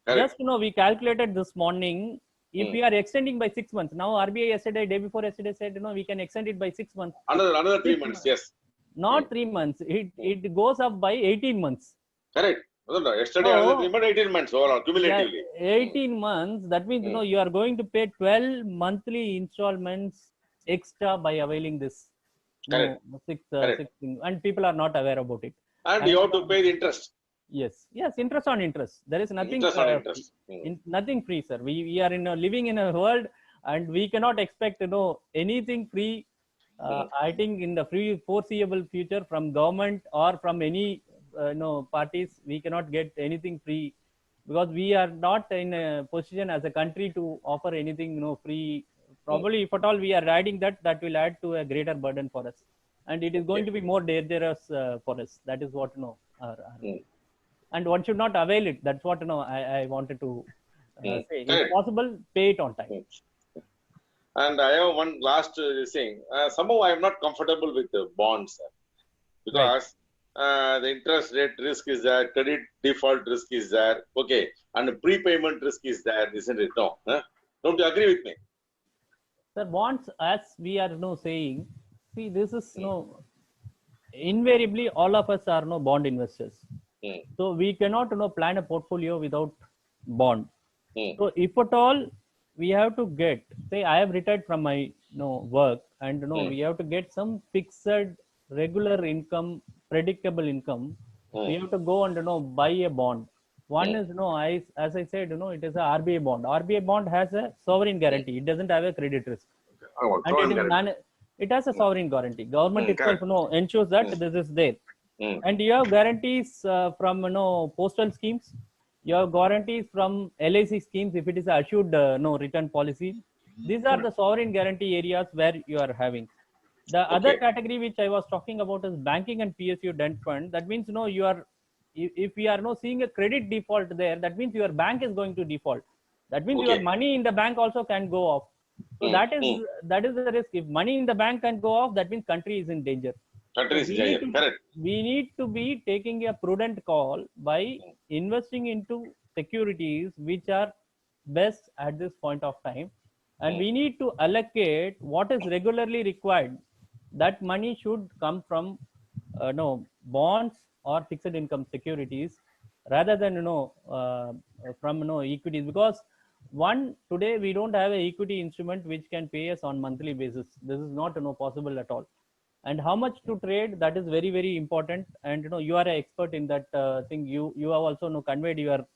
Speaker 1: Correct.
Speaker 3: Just we calculated this morning. If we are extending by 6 months, now RBI yesterday, day before yesterday said, we can extend it by 6 months.
Speaker 1: Another 3 months, yes.
Speaker 3: Not 3 months. It goes up by 18 months.
Speaker 1: Correct. Yesterday, another 3 months, 18 months overall, cumulatively.
Speaker 3: Yeah, 18 months. That means, you are going to pay 12 monthly installments extra by availing this.
Speaker 1: Correct.
Speaker 3: Six thing, and people are not aware about it.
Speaker 1: And you have to pay the interest.
Speaker 3: Yes, interest on interest. There is nothing
Speaker 1: Interest on interest.
Speaker 3: nothing free, sir. We are living in a world, and we cannot expect anything free. I think in the foreseeable future from government or from any parties, we cannot get anything free, because we are not in a position as a country to offer anything free. Probably, if at all we are riding that will add to a greater burden for us, and it is going to be more dangerous for us. That is what and one should not avail it. That's what I wanted to say. If possible, pay it on time.
Speaker 1: And I have one last thing. Somehow I am not comfortable with the bonds, because the interest rate risk is there, credit default risk is there, okay, and prepayment risk is there, isn't it? No, don't you agree with me?
Speaker 3: Sir, bonds, as we are saying, see, this is invariably all of us are bond investors. So we cannot plan a portfolio without bond. So if at all we have to get, say I have retired from my work, and we have to get some fixed regular income, predictable income, we have to go and buy a bond. One is as I said, it is a RBI bond. RBI bond has a sovereign guarantee. It doesn't have a credit risk. And it has a sovereign guarantee. Government itself ensures that this is there. And you have guarantees from postal schemes. You have guarantees from LIC schemes if it is assured return policy. These are the sovereign guarantee areas where you are having. The other category which I was talking about is banking and PSU debt fund. That means you are, if we are seeing a credit default there, that means your bank is going to default. That means your money in the bank also can go off. So that is the risk. If money in the bank can go off, that means country is in danger. We need to be taking a prudent call by investing into securities which are best at this point of time, and we need to allocate what is regularly required. That money should come from bonds or fixed income securities rather than from equities, because today we don't have a equity instrument which can pay us on monthly basis. This is not possible at all. And how much to trade, that is very, very important. And you are an expert in that thing. You have also conveyed your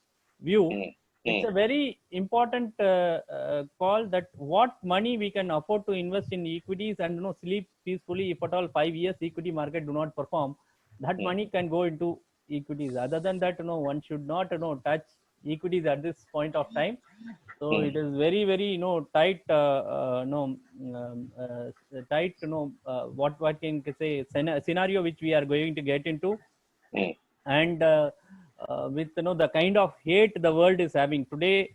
Speaker 3: view. It's a very important call, that what money we can afford to invest in equities and sleep peacefully. If at all 5 years equity market do not perform, that money can go into equities. Other than that, one should not touch equities at this point of time. So it is very, very tight what can say scenario which we are going to get into, and with the kind of hate the world is having today.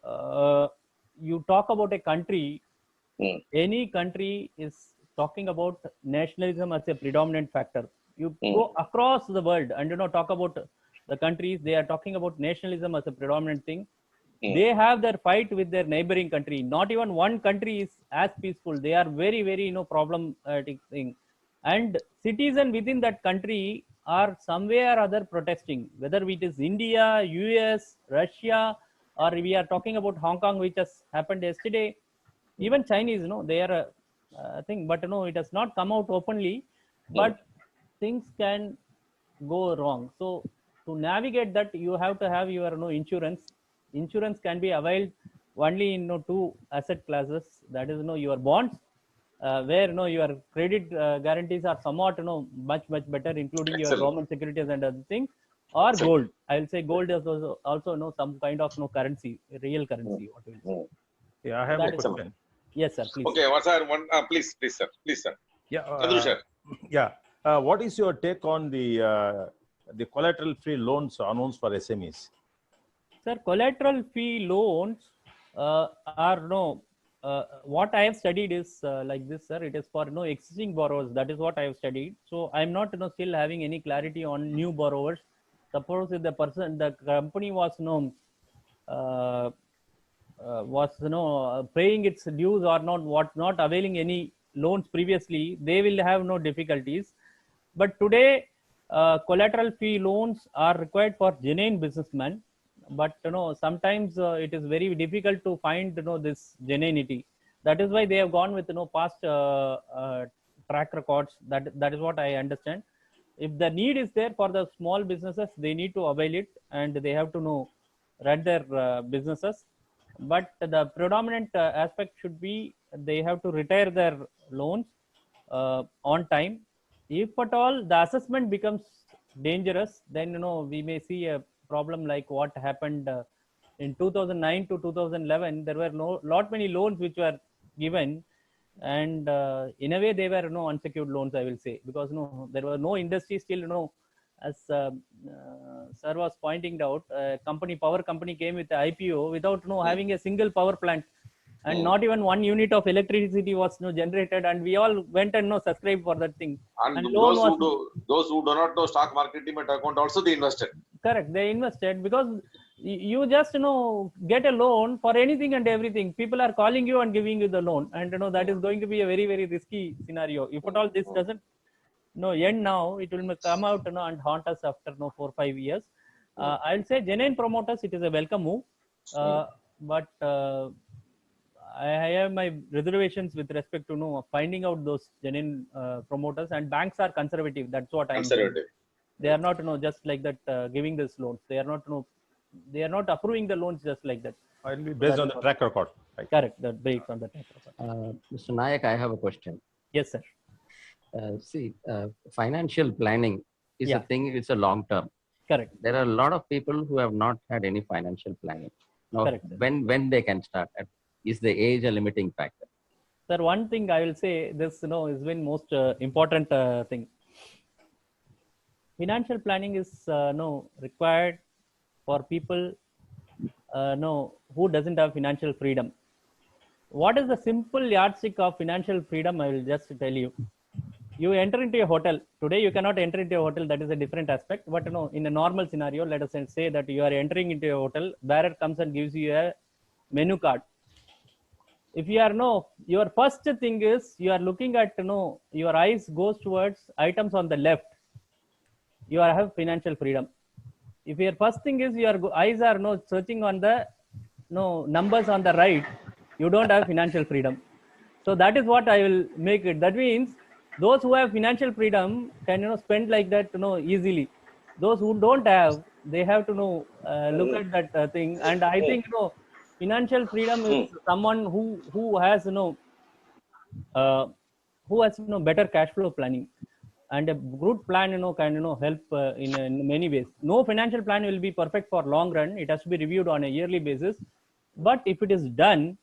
Speaker 3: You talk about a country, any country is talking about nationalism as a predominant factor. You go across the world and talk about the countries, they are talking about nationalism as a predominant thing. They have their fight with their neighboring country. Not even one country is as peaceful. They are very, very problematic thing. And citizens within that country are somewhere or other protesting, whether it is India, US, Russia, or we are talking about Hong Kong, which has happened yesterday. Even Chinese, they are a thing, but it has not come out openly. But things can go wrong. So to navigate that, you have to have your insurance. Insurance can be availed only in two asset classes. That is your bonds, where your credit guarantees are somewhat much better, including your government securities and other things, or gold. I will say gold is also some kind of currency, real currency. What will say?
Speaker 4: I have a question.
Speaker 3: Yes, sir. Please.
Speaker 1: Okay, what's our one? Please, sir.
Speaker 4: Yeah. What is your take on the collateral-free loans announced for SMEs?
Speaker 3: Sir, collateral-free loans are what I have studied is like this, sir. It is for existing borrowers. That is what I have studied. So I'm not still having any clarity on new borrowers. Suppose if the company was uh, paying its dues or not availing any loans previously, they will have no difficulties. But today, collateral fee loans are required for genuine businessmen. But sometimes it is very difficult to find this genuinity. That is why they have gone with past track records. That is what I understand. If the need is there for the small businesses, they need to avail it, and they have to run their businesses. But the predominant aspect should be they have to retire their loans on time. If at all the assessment becomes dangerous, then we may see a problem like what happened in 2009 to 2011. There were lot many loans which were given, and in a way they were unsecured loans, I will say, because there were no industry still. As sir was pointing out, power company came with the IPO without having a single power plant, and not even 1 unit of electricity was generated, and we all went and subscribed for that thing.
Speaker 1: And those who do not know stock market demat account also they invested.
Speaker 3: Correct, they invested, because you just get a loan for anything and everything. People are calling you and giving you the loan, and that is going to be a very, very risky scenario. If at all this doesn't end now, it will come out and haunt us after 4 or 5 years. I'll say genuine promoters, it is a welcome move, but I have my reservations with respect to finding out those genuine promoters, and banks are conservative. That's what I'm saying. They are not just like that giving this loans. They are not they are not approving the loans just like that.
Speaker 4: It will be based on the track record. Right?
Speaker 3: Correct. That based on the track record.
Speaker 2: Mr. Nayak, I have a question.
Speaker 3: Yes, sir.
Speaker 2: Financial planning is a thing. It's a long term.
Speaker 3: Correct.
Speaker 2: There are a lot of people who have not had any financial planning. Now,
Speaker 3: correct.
Speaker 2: When they can start? Is the age a limiting factor?
Speaker 3: Sir, one thing I will say, this is been most important thing. Financial planning is required for people who doesn't have financial freedom. What is the simple yardstick of financial freedom? I will just tell you. You enter into a hotel. Today you cannot enter into a hotel. That is a different aspect. But in a normal scenario, let us say that you are entering into a hotel. Bearer comes and gives you a menu card. If you are your first thing is you are looking at your eyes goes towards items on the left. You have financial freedom. If your first thing is your eyes are searching on the numbers on the right, you don't have financial freedom. So that is what I will make it. That means those who have financial freedom can spend like that easily. Those who don't have, they have to look at that thing. And I think financial freedom is someone who has better cash flow planning, and a good plan can help in many ways. No financial plan will be perfect for long run. It has to be reviewed on a yearly basis. But if it is done,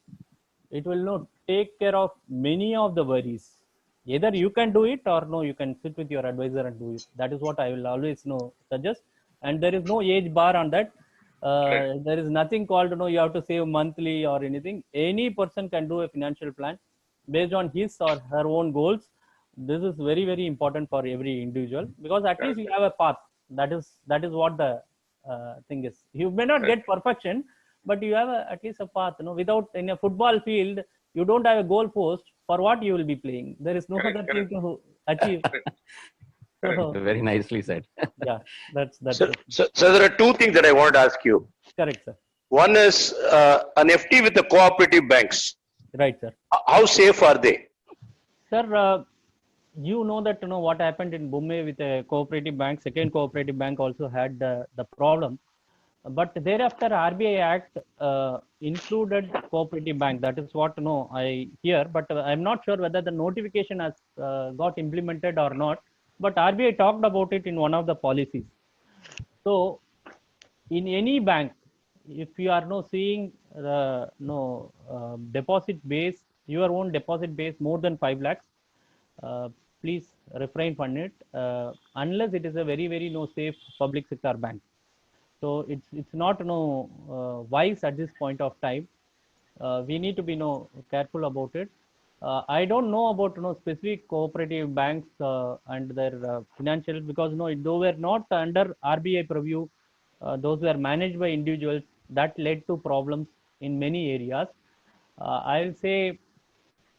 Speaker 3: it will not take care of many of the worries. Either you can do it or you can sit with your advisor and do it. That is what I will always suggest. And there is no age bar on that. There is nothing called you have to save monthly or anything. Any person can do a financial plan based on his or her own goals. This is very, very important for every individual, because at least you have a path. That is what the thing is. You may not get perfection, but you have at least a path. Without, in a football field, you don't have a goal post. For what you will be playing? There is no other thing to achieve.
Speaker 2: Very nicely said.
Speaker 3: Yeah, that's
Speaker 6: so there are two things that I wanted to ask you.
Speaker 3: Correct, sir.
Speaker 6: One is an FD with the cooperative banks.
Speaker 3: Right, sir.
Speaker 6: How safe are they?
Speaker 3: Sir, you know that what happened in Bombay with a cooperative bank. Second cooperative bank also had the problem. But thereafter, RBI Act included cooperative bank. That is what I hear. But I'm not sure whether the notification has got implemented or not. But RBI talked about it in one of the policies. So, in any bank, if you are seeing deposit base, your own deposit base more than 5 lakhs, please refrain from it unless it is a very, very safe public sector bank. So it's not wise at this point of time. we need to be careful about it. I don't know about specific cooperative banks and their financials, because those were not under RBI purview. Those were managed by individuals. That led to problems in many areas. I'll say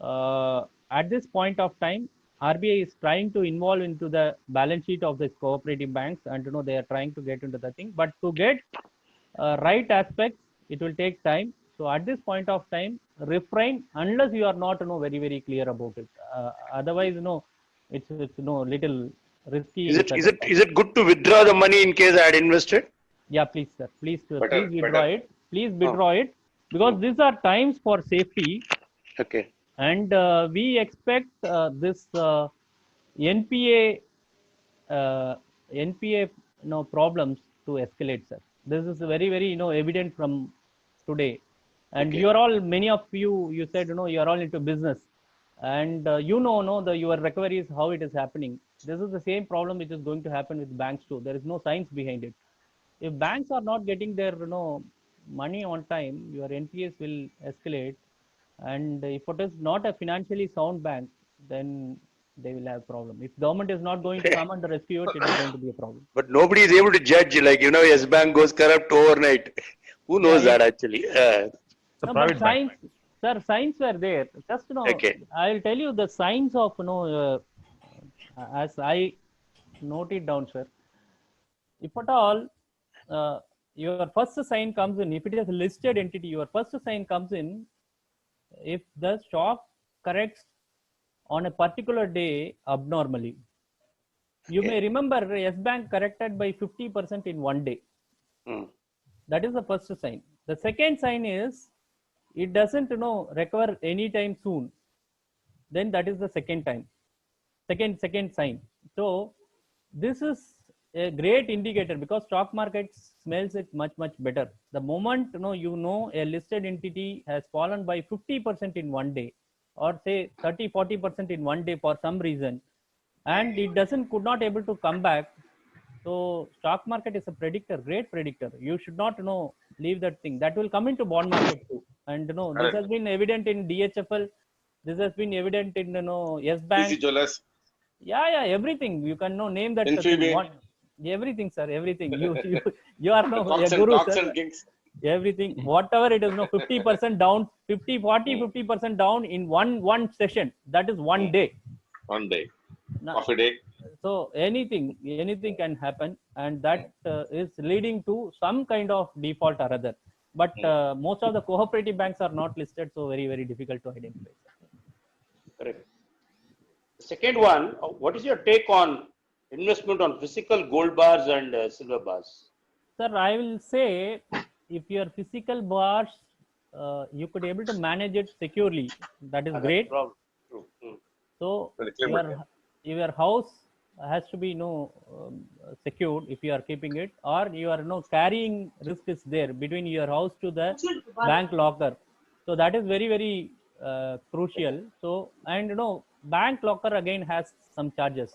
Speaker 3: at this point of time, RBI is trying to involve into the balance sheet of these cooperative banks, and they are trying to get into the thing. But to get right aspects, it will take time. So at this point of time, refrain unless you are not very very clear about it. Otherwise, it's little risky.
Speaker 6: Is it good to withdraw the money in case I had invested?
Speaker 3: Yeah, please, sir. Please withdraw it. Please withdraw it, because these are times for safety.
Speaker 6: Okay.
Speaker 3: And we expect this NPA problems to escalate, sir. This is very very evident from today. And
Speaker 6: Okay.
Speaker 3: you are all, many of you said you are all into business, and your recoveries, how it is happening. This is the same problem which is going to happen with banks too. There is no science behind it. If banks are not getting their money on time, your NPAs will escalate. And if it is not a financially sound bank, then they will have problem. If government is not going to come and rescue it, it is going to be a problem.
Speaker 6: But nobody is able to judge, yes, bank goes corrupt overnight. Who knows that actually?
Speaker 4: It's a private bank.
Speaker 3: Sir, signs were there. Just
Speaker 6: Okay.
Speaker 3: I'll tell you the signs of as I note it down, sir. If at all your first sign comes in, if it is a listed entity, your first sign comes in if the stock corrects on a particular day abnormally. You may remember Yes Bank corrected by 50% in one day. That is the first sign. The second sign is it doesn't recover anytime soon. Then that is the second time. Second sign. So this is a great indicator, because stock market smells it much better. The moment a listed entity has fallen by 50% in one day, or say 30-40% in one day for some reason, and it could not able to come back. So stock market is a predictor, great predictor. You should not leave that thing. That will come into bond market too. And this has been evident in DHFL. This has been evident in Yes Bank.
Speaker 1: Easy Jewelers.
Speaker 3: Yeah, everything. You can name that. Everything, sir. Everything. You are a guru, sir.
Speaker 1: Kings.
Speaker 3: Everything. Whatever it is, 50% down, 50% down in one session. That is one day.
Speaker 1: One day. Of a day.
Speaker 3: So anything can happen, and that is leading to some kind of default or other. But most of the cooperative banks are not listed, so very very difficult to identify.
Speaker 6: Correct. The second one, what is your take on investment on physical gold bars and silver bars?
Speaker 3: Sir, I will say, if your physical bars, you could able to manage it securely. That is great.
Speaker 6: True.
Speaker 3: So your house has to be secured if you are keeping it, or you are carrying risk is there between your house to the bank locker. So that is very very crucial. So, and bank locker again has some charges.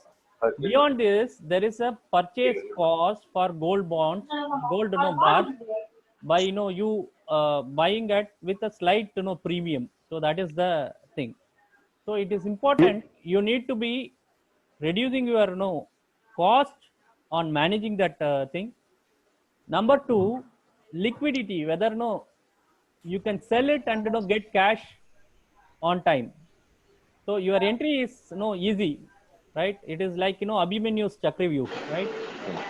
Speaker 3: Beyond this, there is a purchase cost for gold bonds, gold bars, by you buying it with a slight premium. So that is the thing. So it is important. You need to be reducing your cost on managing that thing. Number two, liquidity. Whether you can sell it and get cash on time. So your entry is easy, right? It is like Abhimanyu's Chakravyuh, right?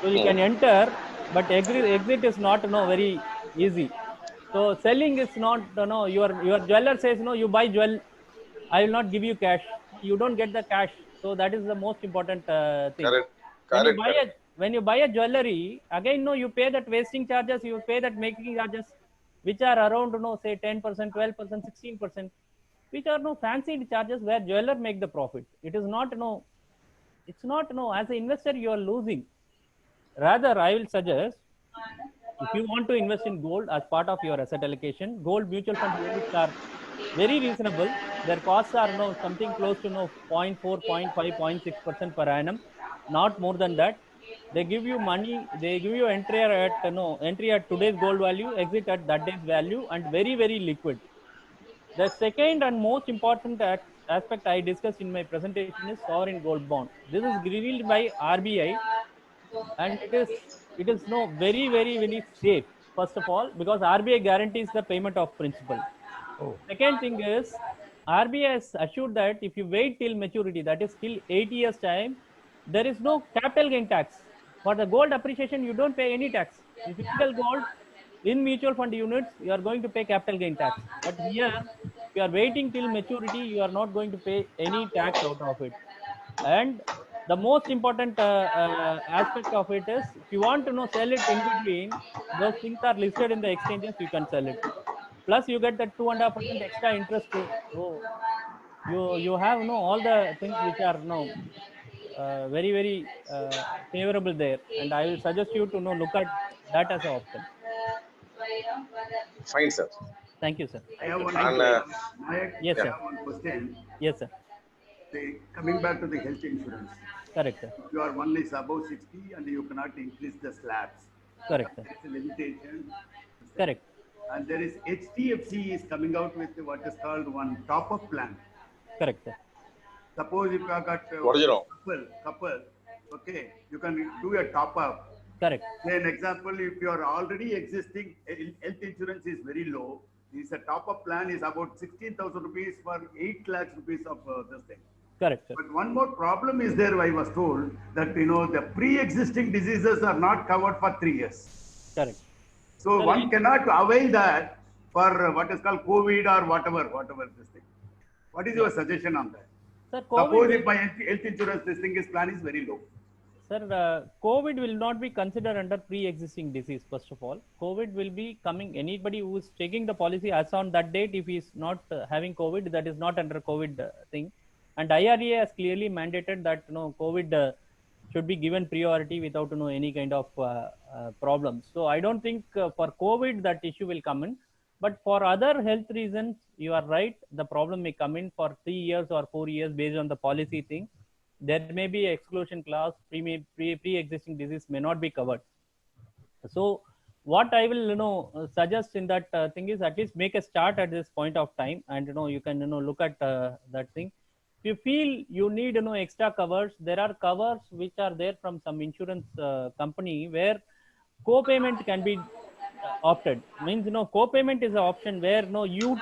Speaker 3: So you can enter, but exit is not very easy. So selling is not your jeweler says you buy jewel, I will not give you cash. You don't get the cash. So that is the most important thing.
Speaker 1: Correct.
Speaker 3: When you buy a jewelry, again you pay that wasting charges, you pay that making charges, which are around say 10%, 12%, 16%, which are fancy charges where jeweler make the profit. It is not it's not as an investor you are losing. Rather, I will suggest, if you want to invest in gold as part of your asset allocation, gold mutual fund units are very reasonable. Their costs are something close to 0.4, 0.5, 0.6% per annum, not more than that. They give you money, they give you entry at today's gold value, exit at that day's value, and very very liquid. The second and most important aspect I discussed in my presentation is sovereign gold bond. This is revealed by RBI, and it is no very safe. First of all, because RBI guarantees the payment of principal.
Speaker 4: Oh.
Speaker 3: Second thing is, RBI has assured that if you wait till maturity, that is till 8 years time, there is no capital gain tax. For the gold appreciation, you don't pay any tax. In physical gold, in mutual fund units, you are going to pay capital gain tax. But here, if you are waiting till maturity, you are not going to pay any tax out of it. And the most important aspect of it is, if you want to know sell it in between, those things are listed in the exchanges, you can sell it. Plus you get that 2.5% extra interest too. So you have all the things which are very favorable there, and I will suggest you to look at that as an option.
Speaker 1: Fine, sir.
Speaker 3: Thank you, sir.
Speaker 7: I have one
Speaker 1: And,
Speaker 7: question. Nayak,
Speaker 3: Yes,
Speaker 7: I
Speaker 3: sir.
Speaker 7: have one question.
Speaker 3: Yes, sir.
Speaker 7: Coming back to the health insurance,
Speaker 3: Correct, sir.
Speaker 7: if your one is above 60 and you cannot increase the slabs.
Speaker 3: Correct, sir.
Speaker 7: It's a limitation.
Speaker 3: Correct.
Speaker 7: And there is HDFC is coming out with what is called one top-up plan.
Speaker 3: Correct, sir.
Speaker 7: Suppose if you have got
Speaker 1: What do you know?
Speaker 7: couple, okay, you can do a top-up.
Speaker 3: Correct.
Speaker 7: Say an example, if your already existing health insurance is very low, this a top-up plan is about 16,000 rupees for 8 lakhs rupees of this thing.
Speaker 3: Correct, sir.
Speaker 7: But one more problem is there. I was told that the pre-existing diseases are not covered for 3 years.
Speaker 3: Correct.
Speaker 7: So one cannot avail that for what is called COVID or whatever this thing. What is your suggestion on that?
Speaker 3: Sir,
Speaker 7: Suppose if my health insurance plan is very low.
Speaker 3: Sir, COVID will not be considered under pre-existing disease. First of all, COVID will be coming. Anybody who is taking the policy as on that date, if he is not having COVID, that is not under COVID thing. And IRA has clearly mandated that COVID should be given priority without any kind of problems. So I don't think for COVID that issue will come in. But for other health reasons, you are right. The problem may come in for 3 years or 4 years based on the policy thing. There may be exclusion clause. Pre-existing disease may not be covered. So what I will suggest in that thing is, at least make a start at this point of time, and you can look at that thing. If you feel you need extra covers, there are covers which are there from some insurance company where co-payment can be opted. Means co-payment is an option where you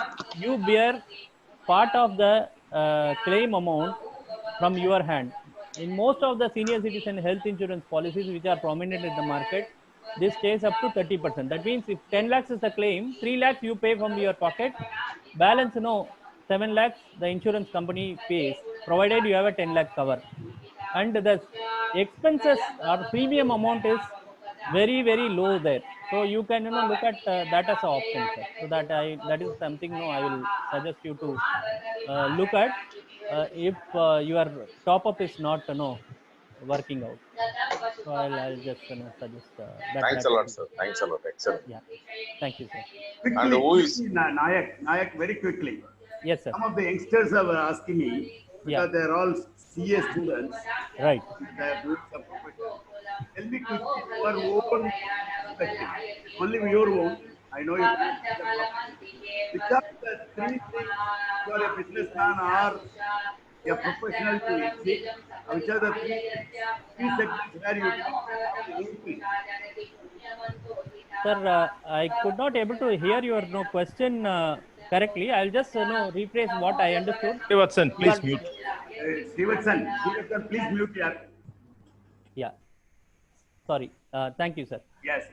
Speaker 3: bear part of the claim amount from your hand. In most of the senior citizen health insurance policies which are prominent in the market, this stays up to 30%. That means if 10 lakhs is the claim, 3 lakhs you pay from your pocket, balance 7 lakhs the insurance company pays, provided you have a 10 lakh cover. And the expenses or premium amount is very low there. So you can look at that as an option, sir. So that is something I will suggest you to look at if your top up is not working out. So I'll just suggest that.
Speaker 1: Thanks a lot, sir. Thanks a lot. Excellent.
Speaker 3: Yeah. Thank you, sir.
Speaker 7: Quickly,
Speaker 1: And who is-
Speaker 7: Nayak, very quickly.
Speaker 3: Yes, sir.
Speaker 7: Some of the youngsters are asking me, because they're all CA students.
Speaker 3: Right.
Speaker 7: They're doing some profession. Tell me quickly your own perspective. Only your own. I know you. Which are the 3 things you are a businessman or a professional to exit? Which are the 3 segments where you
Speaker 3: Sir, I could not able to hear your question correctly. I'll just rephrase what I understood.
Speaker 4: Srivatsan, please mute.
Speaker 7: Stevenson, please mute your.
Speaker 3: Yeah. Sorry. Thank you, sir.
Speaker 7: Yes.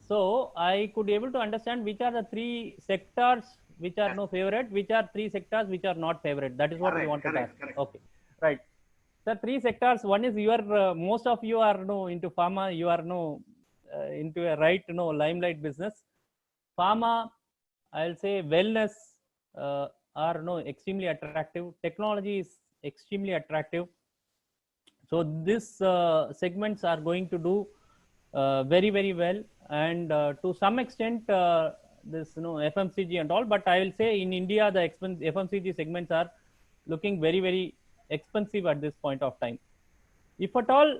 Speaker 3: So I could able to understand which are the 3 sectors which are favorite, which are 3 sectors which are not favorite. That is what we want to ask. Okay. Right. Sir, 3 sectors. One is most of you are into pharma. You are into a limelight business. Pharma, I'll say wellness are extremely attractive. Technology is extremely attractive. So these segments are going to do very well, and to some extent this FMCG and all. But I will say in India the FMCG segments are looking very expensive at this point of time. If at all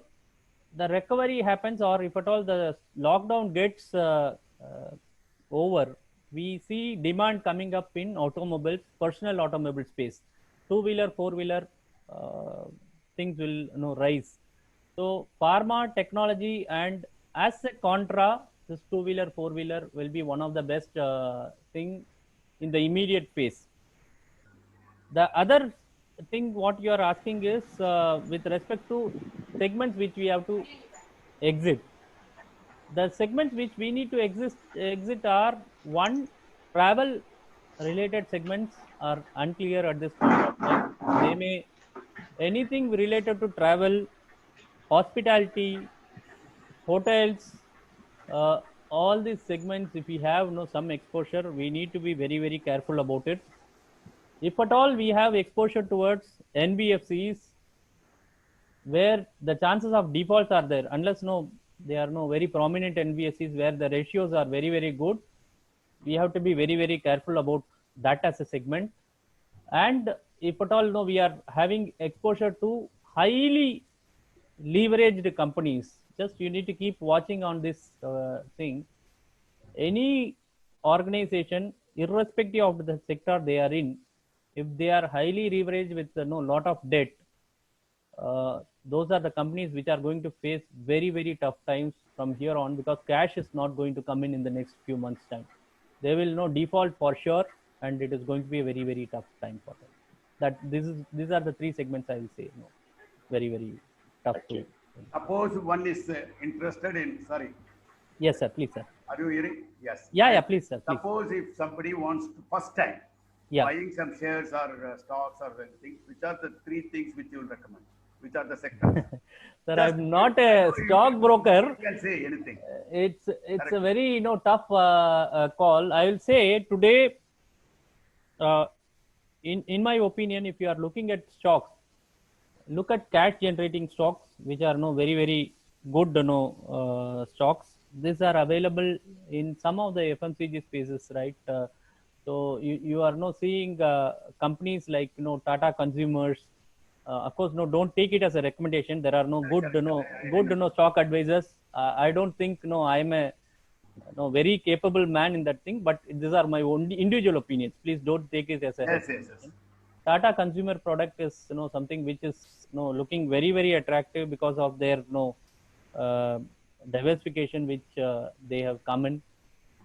Speaker 3: the recovery happens, or if at all the lockdown gets over, we see demand coming up in automobiles, personal automobile space. Two-wheeler, four-wheeler things will rise. So pharma, technology, and as a contra, this two-wheeler, four-wheeler will be one of the best thing in the immediate phase. The other thing what you are asking is with respect to segments which we have to exit. The segments which we need to exit are one, travel related segments are unclear at this point of time. They may anything related to travel, hospitality, hotels, all these segments. If we have some exposure, we need to be very careful about it. If at all we have exposure towards NBFCs, where the chances of defaults are there, unless they are very prominent NBFCs where the ratios are very good, we have to be very careful about that as a segment. And if at all we are having exposure to highly leveraged companies, just you need to keep watching on this thing. Any organization, irrespective of the sector they are in, if they are highly leveraged with lot of debt, those are the companies which are going to face very tough times from here on, because cash is not going to come in the next few months time. They will default for sure, and it is going to be a very tough time for them. These are the three segments I will say very tough.
Speaker 1: Okay.
Speaker 7: Suppose one is interested in, sorry.
Speaker 3: Yes, sir. Please, sir.
Speaker 7: Are you hearing? Yes.
Speaker 3: Yeah, please, sir. Please.
Speaker 7: Suppose if somebody wants to first time buying some shares or stocks or anything, which are the three things which you will recommend? Which are the sectors?
Speaker 3: Sir, I'm not a stockbroker.
Speaker 7: You can say anything.
Speaker 3: It's a very tough call. I will say today, in my opinion, if you are looking at stocks, look at cash generating stocks, which are very good stocks. These are available in some of the FMCG spaces, right? So you are seeing companies like Tata Consumers. Of course, don't take it as a recommendation. There are good stock advisors. I don't think I am a very capable man in that thing, but these are my own individual opinions. Please don't take it as a
Speaker 7: yes.
Speaker 3: Tata Consumer Product is something which is looking very attractive because of their diversification which they have come in,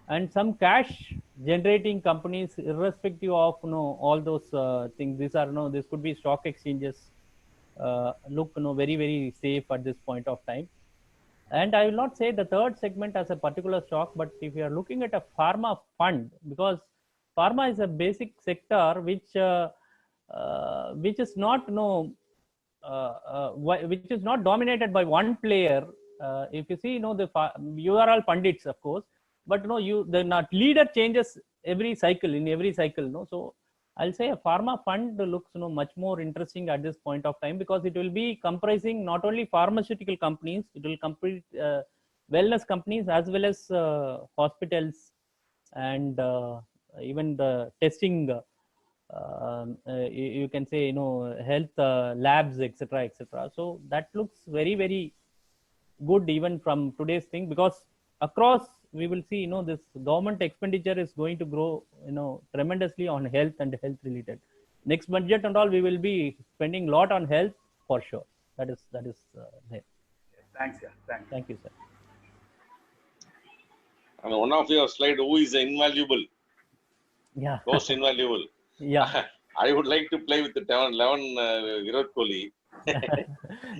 Speaker 3: and some cash generating companies, irrespective of all those things. These are this could be stock exchanges. Look very safe at this point of time. And I will not say the third segment as a particular stock, but if you are looking at a pharma fund, because pharma is a basic sector which is not which is not dominated by one player. If you see you are all pundits, of course, but the leader changes every cycle. So I'll say a pharma fund looks much more interesting at this point of time, because it will be comprising not only pharmaceutical companies, it will comprise wellness companies as well as hospitals and even the testing. You can say health labs, etc. So that looks very good even from today's thing, because across we will see this government expenditure is going to grow tremendously on health and health related. Next budget and all, we will be spending a lot on health for sure. That is there.
Speaker 7: Thanks, thanks.
Speaker 3: Thank you, sir.
Speaker 1: And one of your slide, who is invaluable?
Speaker 3: Yeah.
Speaker 1: Most invaluable.
Speaker 3: Yeah.
Speaker 1: I would like to play with the 11 Virat Kohli.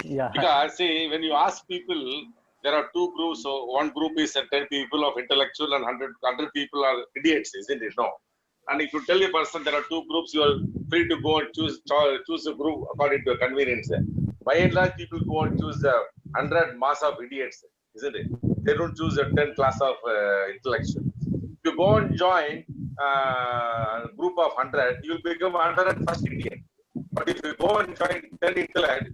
Speaker 3: Yeah.
Speaker 1: Because see, when you ask people, there are two groups. So one group is 10 people of intellectual and 100 people are idiots, isn't it? No. And if you tell a person there are two groups, you are free to go and choose a group according to your convenience. By and large, people go and choose the 100 mass of idiots, isn't it? They don't choose a 10 class of intellectual. If you go and join a group of 100, you will become 101st idiot. But if you go and join 10 intellect,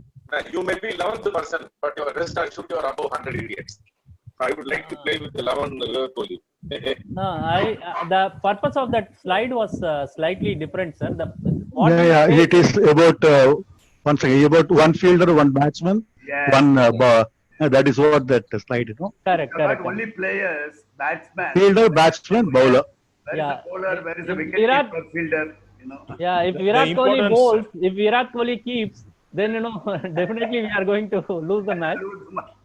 Speaker 1: you may be 11th person, but your rest are should you are above 100 idiots. I would like to play with 11 Kohli.
Speaker 3: The purpose of that slide was slightly different, sir.
Speaker 8: It is about about one fielder, one batsman, one that is what that slide,
Speaker 3: Correct.
Speaker 7: Only players, batsman.
Speaker 8: Fielder, batsman, bowler.
Speaker 7: Where is
Speaker 3: Yeah.
Speaker 7: the bowler? Where is the
Speaker 3: If
Speaker 7: wicket
Speaker 3: Virat-
Speaker 7: keeper, fielder? You know.
Speaker 3: Yeah, if
Speaker 4: The
Speaker 3: Virat Kohli
Speaker 4: importance-
Speaker 3: bowls, if Virat Kohli keeps, then definitely we are going to lose the match.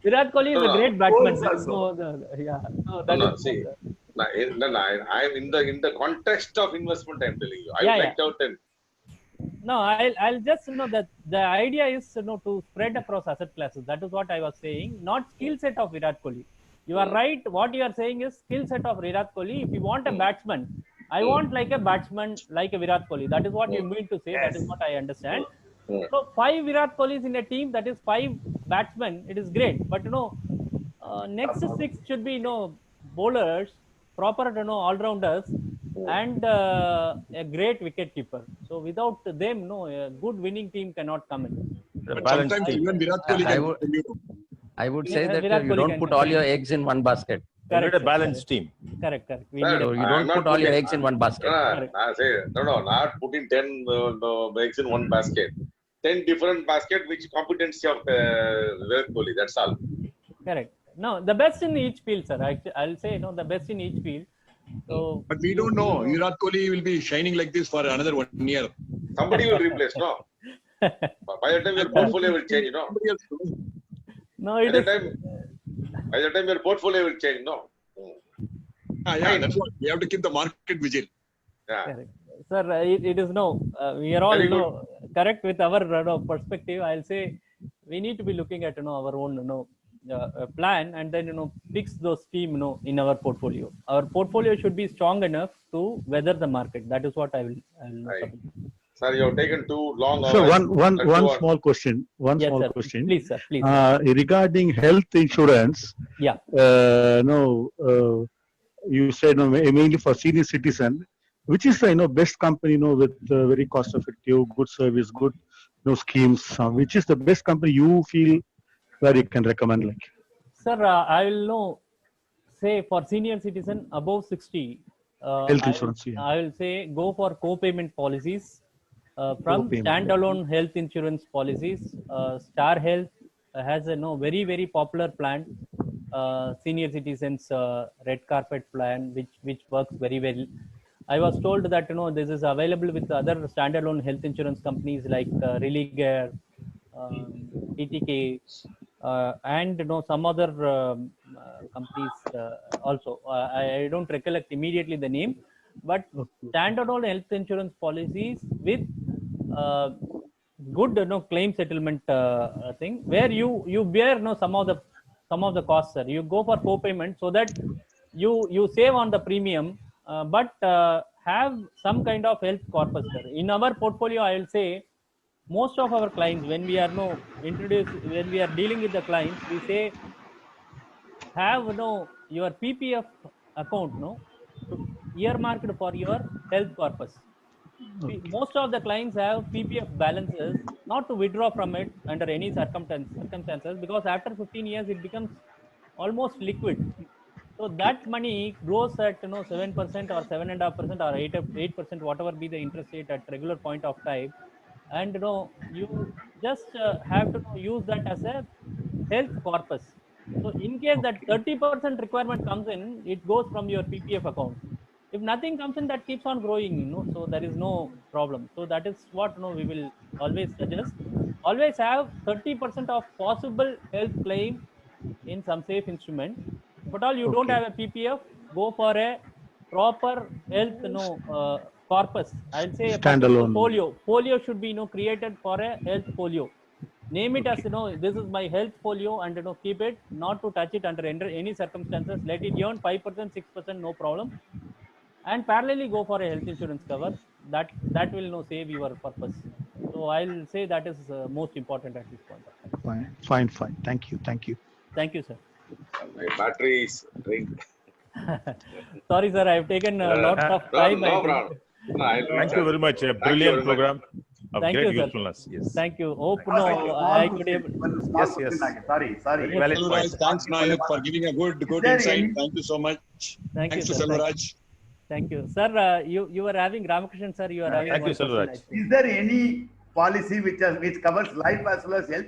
Speaker 3: Virat Kohli is a
Speaker 1: No,
Speaker 3: great batsman.
Speaker 7: Bowls also.
Speaker 3: Yeah. So
Speaker 1: No,
Speaker 3: that
Speaker 1: no,
Speaker 3: is
Speaker 1: see, I am in the context of investment. I am telling you. I
Speaker 3: Yeah,
Speaker 1: would
Speaker 3: yeah.
Speaker 1: like to tell.
Speaker 3: No, I'll just that the idea is to spread across asset classes. That is what I was saying. Not skill set of Virat Kohli. You are right. What you are saying is skill set of Virat Kohli. If you want a batsman, I want like a batsman like a Virat Kohli. That is what you mean to say. That is what I understand. So 5 Virat Kohlis in a team, that is 5 batsmen. It is great, but next 6 should be bowlers, proper all rounders, and a great wicket keeper. So without them, a good winning team cannot come in.
Speaker 4: The
Speaker 9: But
Speaker 4: balanced
Speaker 9: sometimes
Speaker 4: team.
Speaker 9: even Virat Kohli
Speaker 2: I
Speaker 9: can
Speaker 2: would-
Speaker 9: contribute.
Speaker 2: I would say that
Speaker 3: Virat
Speaker 2: you
Speaker 3: Kohli
Speaker 2: don't
Speaker 3: can
Speaker 2: put all your
Speaker 3: contribute.
Speaker 2: eggs in one basket.
Speaker 4: You need a
Speaker 3: sir,
Speaker 4: balanced team.
Speaker 3: Correct. We
Speaker 1: Sir,
Speaker 3: need
Speaker 2: So
Speaker 3: a-
Speaker 2: you
Speaker 1: I am
Speaker 2: don't
Speaker 1: not
Speaker 2: put all your
Speaker 1: putting-
Speaker 2: eggs in one basket.
Speaker 1: Not putting 10 eggs in one basket. 10 different basket, which competency of Virat Kohli. That's all.
Speaker 3: correct. No, the best in each field, sir. I'll say the best in each field. So,
Speaker 9: But we don't know. Virat Kohli will be shining like this for another 1 year.
Speaker 1: Somebody will replace, no? By the time your portfolio will change, no?
Speaker 9: Somebody else will.
Speaker 3: no,
Speaker 1: By
Speaker 3: it
Speaker 1: the
Speaker 3: is.
Speaker 1: time your portfolio will change, no?
Speaker 9: Yeah, that's what we have to keep the market vigil.
Speaker 1: Yeah.
Speaker 3: Correct. Sir, it is we are all
Speaker 1: Very good.
Speaker 3: correct with our perspective. I'll say we need to be looking at our own plan, and then fix those team in our portfolio. Our portfolio should be strong enough to weather the market. That is what I will
Speaker 1: Right.
Speaker 3: submit.
Speaker 1: Sir, you have taken too long.
Speaker 8: So
Speaker 1: hours.
Speaker 8: one
Speaker 1: Let's go on.
Speaker 8: small question. One
Speaker 3: Yes,
Speaker 8: small
Speaker 3: sir.
Speaker 8: question.
Speaker 3: Please, sir. Please.
Speaker 8: Regarding health insurance,
Speaker 3: Yeah.
Speaker 8: You said mainly for senior citizen, which is the best company with very cost effective, good service, good schemes. Which is the best company you feel where you can recommend? Like,
Speaker 3: Sir, I will say for senior citizen above 60,
Speaker 8: Health insurance, yeah.
Speaker 3: I will say go for co-payment policies from
Speaker 8: Co-payment.
Speaker 3: standalone health insurance policies. Star Health has a very, very popular plan, senior citizens red carpet plan, which works very well. I was told that this is available with other standalone health insurance companies like Religare, TTK, and some other companies also. I don't recollect immediately the name, but standalone health insurance policies with good claim settlement thing, where you bear some of the costs, sir. You go for co-payment so that you save on the premium, but have some kind of health corpus, sir. In our portfolio, I will say most of our clients, when we are when we are dealing with the clients, we say have your PPF account earmarked for your health corpus. Most of the clients have PPF balances, not to withdraw from it under any circumstances, because after 15 years it becomes almost liquid. So that money grows at 7% or 7.5% or 8%, whatever be the interest rate at regular point of time, and you just have to use that as a health corpus. So in case that 30% requirement comes in, it goes from your PPF account. If nothing comes in, that keeps on growing, so there is no problem. So that is what we will always suggest. Always have 30% of possible health claim in some safe instrument. But all you don't have a PPF, go for a proper health corpus. I'll say a
Speaker 8: Standalone.
Speaker 3: folio should be created for a health folio. Name it as this is my health folio, and keep it, not to touch it under any circumstances. Let it earn 5%, 6%, no problem, and parallelly go for a health insurance cover. That will save your purpose. So I'll say that is most important at this point of time.
Speaker 8: Fine. Thank you.
Speaker 3: Thank you, sir.
Speaker 1: My battery is drained.
Speaker 3: Sorry, sir, I've taken a lot of
Speaker 1: No
Speaker 3: time.
Speaker 1: problem. No, I'll
Speaker 4: Thank you very much. A
Speaker 1: Thank you
Speaker 4: brilliant
Speaker 1: very much.
Speaker 4: program of
Speaker 3: Thank
Speaker 4: great
Speaker 3: you, sir.
Speaker 4: usefulness. Yes.
Speaker 3: Thank you. Hope I could able.
Speaker 7: Yes.
Speaker 4: Yes.
Speaker 7: Sorry.
Speaker 4: Very valid
Speaker 9: Selvaraj,
Speaker 4: point.
Speaker 9: thanks Nayak for giving a good
Speaker 7: there
Speaker 9: insight.
Speaker 7: any-
Speaker 9: Thank you so much.
Speaker 3: Thank
Speaker 9: Thanks
Speaker 3: you,
Speaker 9: to
Speaker 3: sir.
Speaker 9: Selvaraj.
Speaker 3: Thank you, sir. You were having Ramakrishnan, sir. You are having.
Speaker 4: Thank you,
Speaker 3: one question,
Speaker 4: Selvaraj.
Speaker 3: I think.
Speaker 7: Is there any policy which covers life as well as health?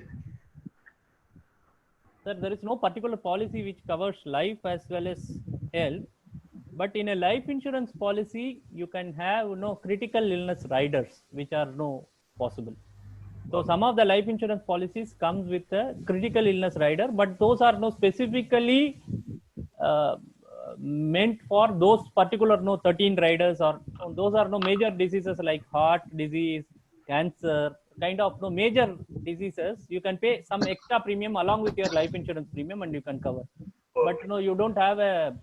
Speaker 3: Sir, there is no particular policy which covers life as well as health. But in a life insurance policy, you can have critical illness riders, which are possible. So some of the life insurance policies comes with a critical illness rider, but those are specifically meant for those particular 13 riders, or those are major diseases like heart disease, cancer, kind of major diseases. You can pay some extra premium along with your life insurance premium and you can cover. But you don't have a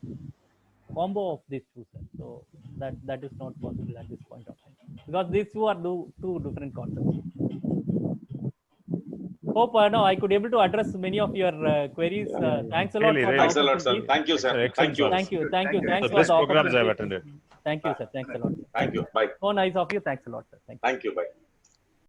Speaker 3: combo of these two, sir. So that is not possible at this point of time, because these two are two different concepts. Hope I could able to address many of your queries. Thanks a lot.
Speaker 1: Thanks a lot, sir. Thank you, sir. Thank you.
Speaker 3: Thank you. Thanks
Speaker 4: The
Speaker 3: for
Speaker 4: best
Speaker 3: the
Speaker 4: programs
Speaker 3: opportunity.
Speaker 4: I've attended.
Speaker 3: Thank you, sir. Thanks a lot.
Speaker 1: Thank you. Bye.
Speaker 3: So nice of you. Thanks a lot, sir. Thank you.
Speaker 1: Thank you. Bye.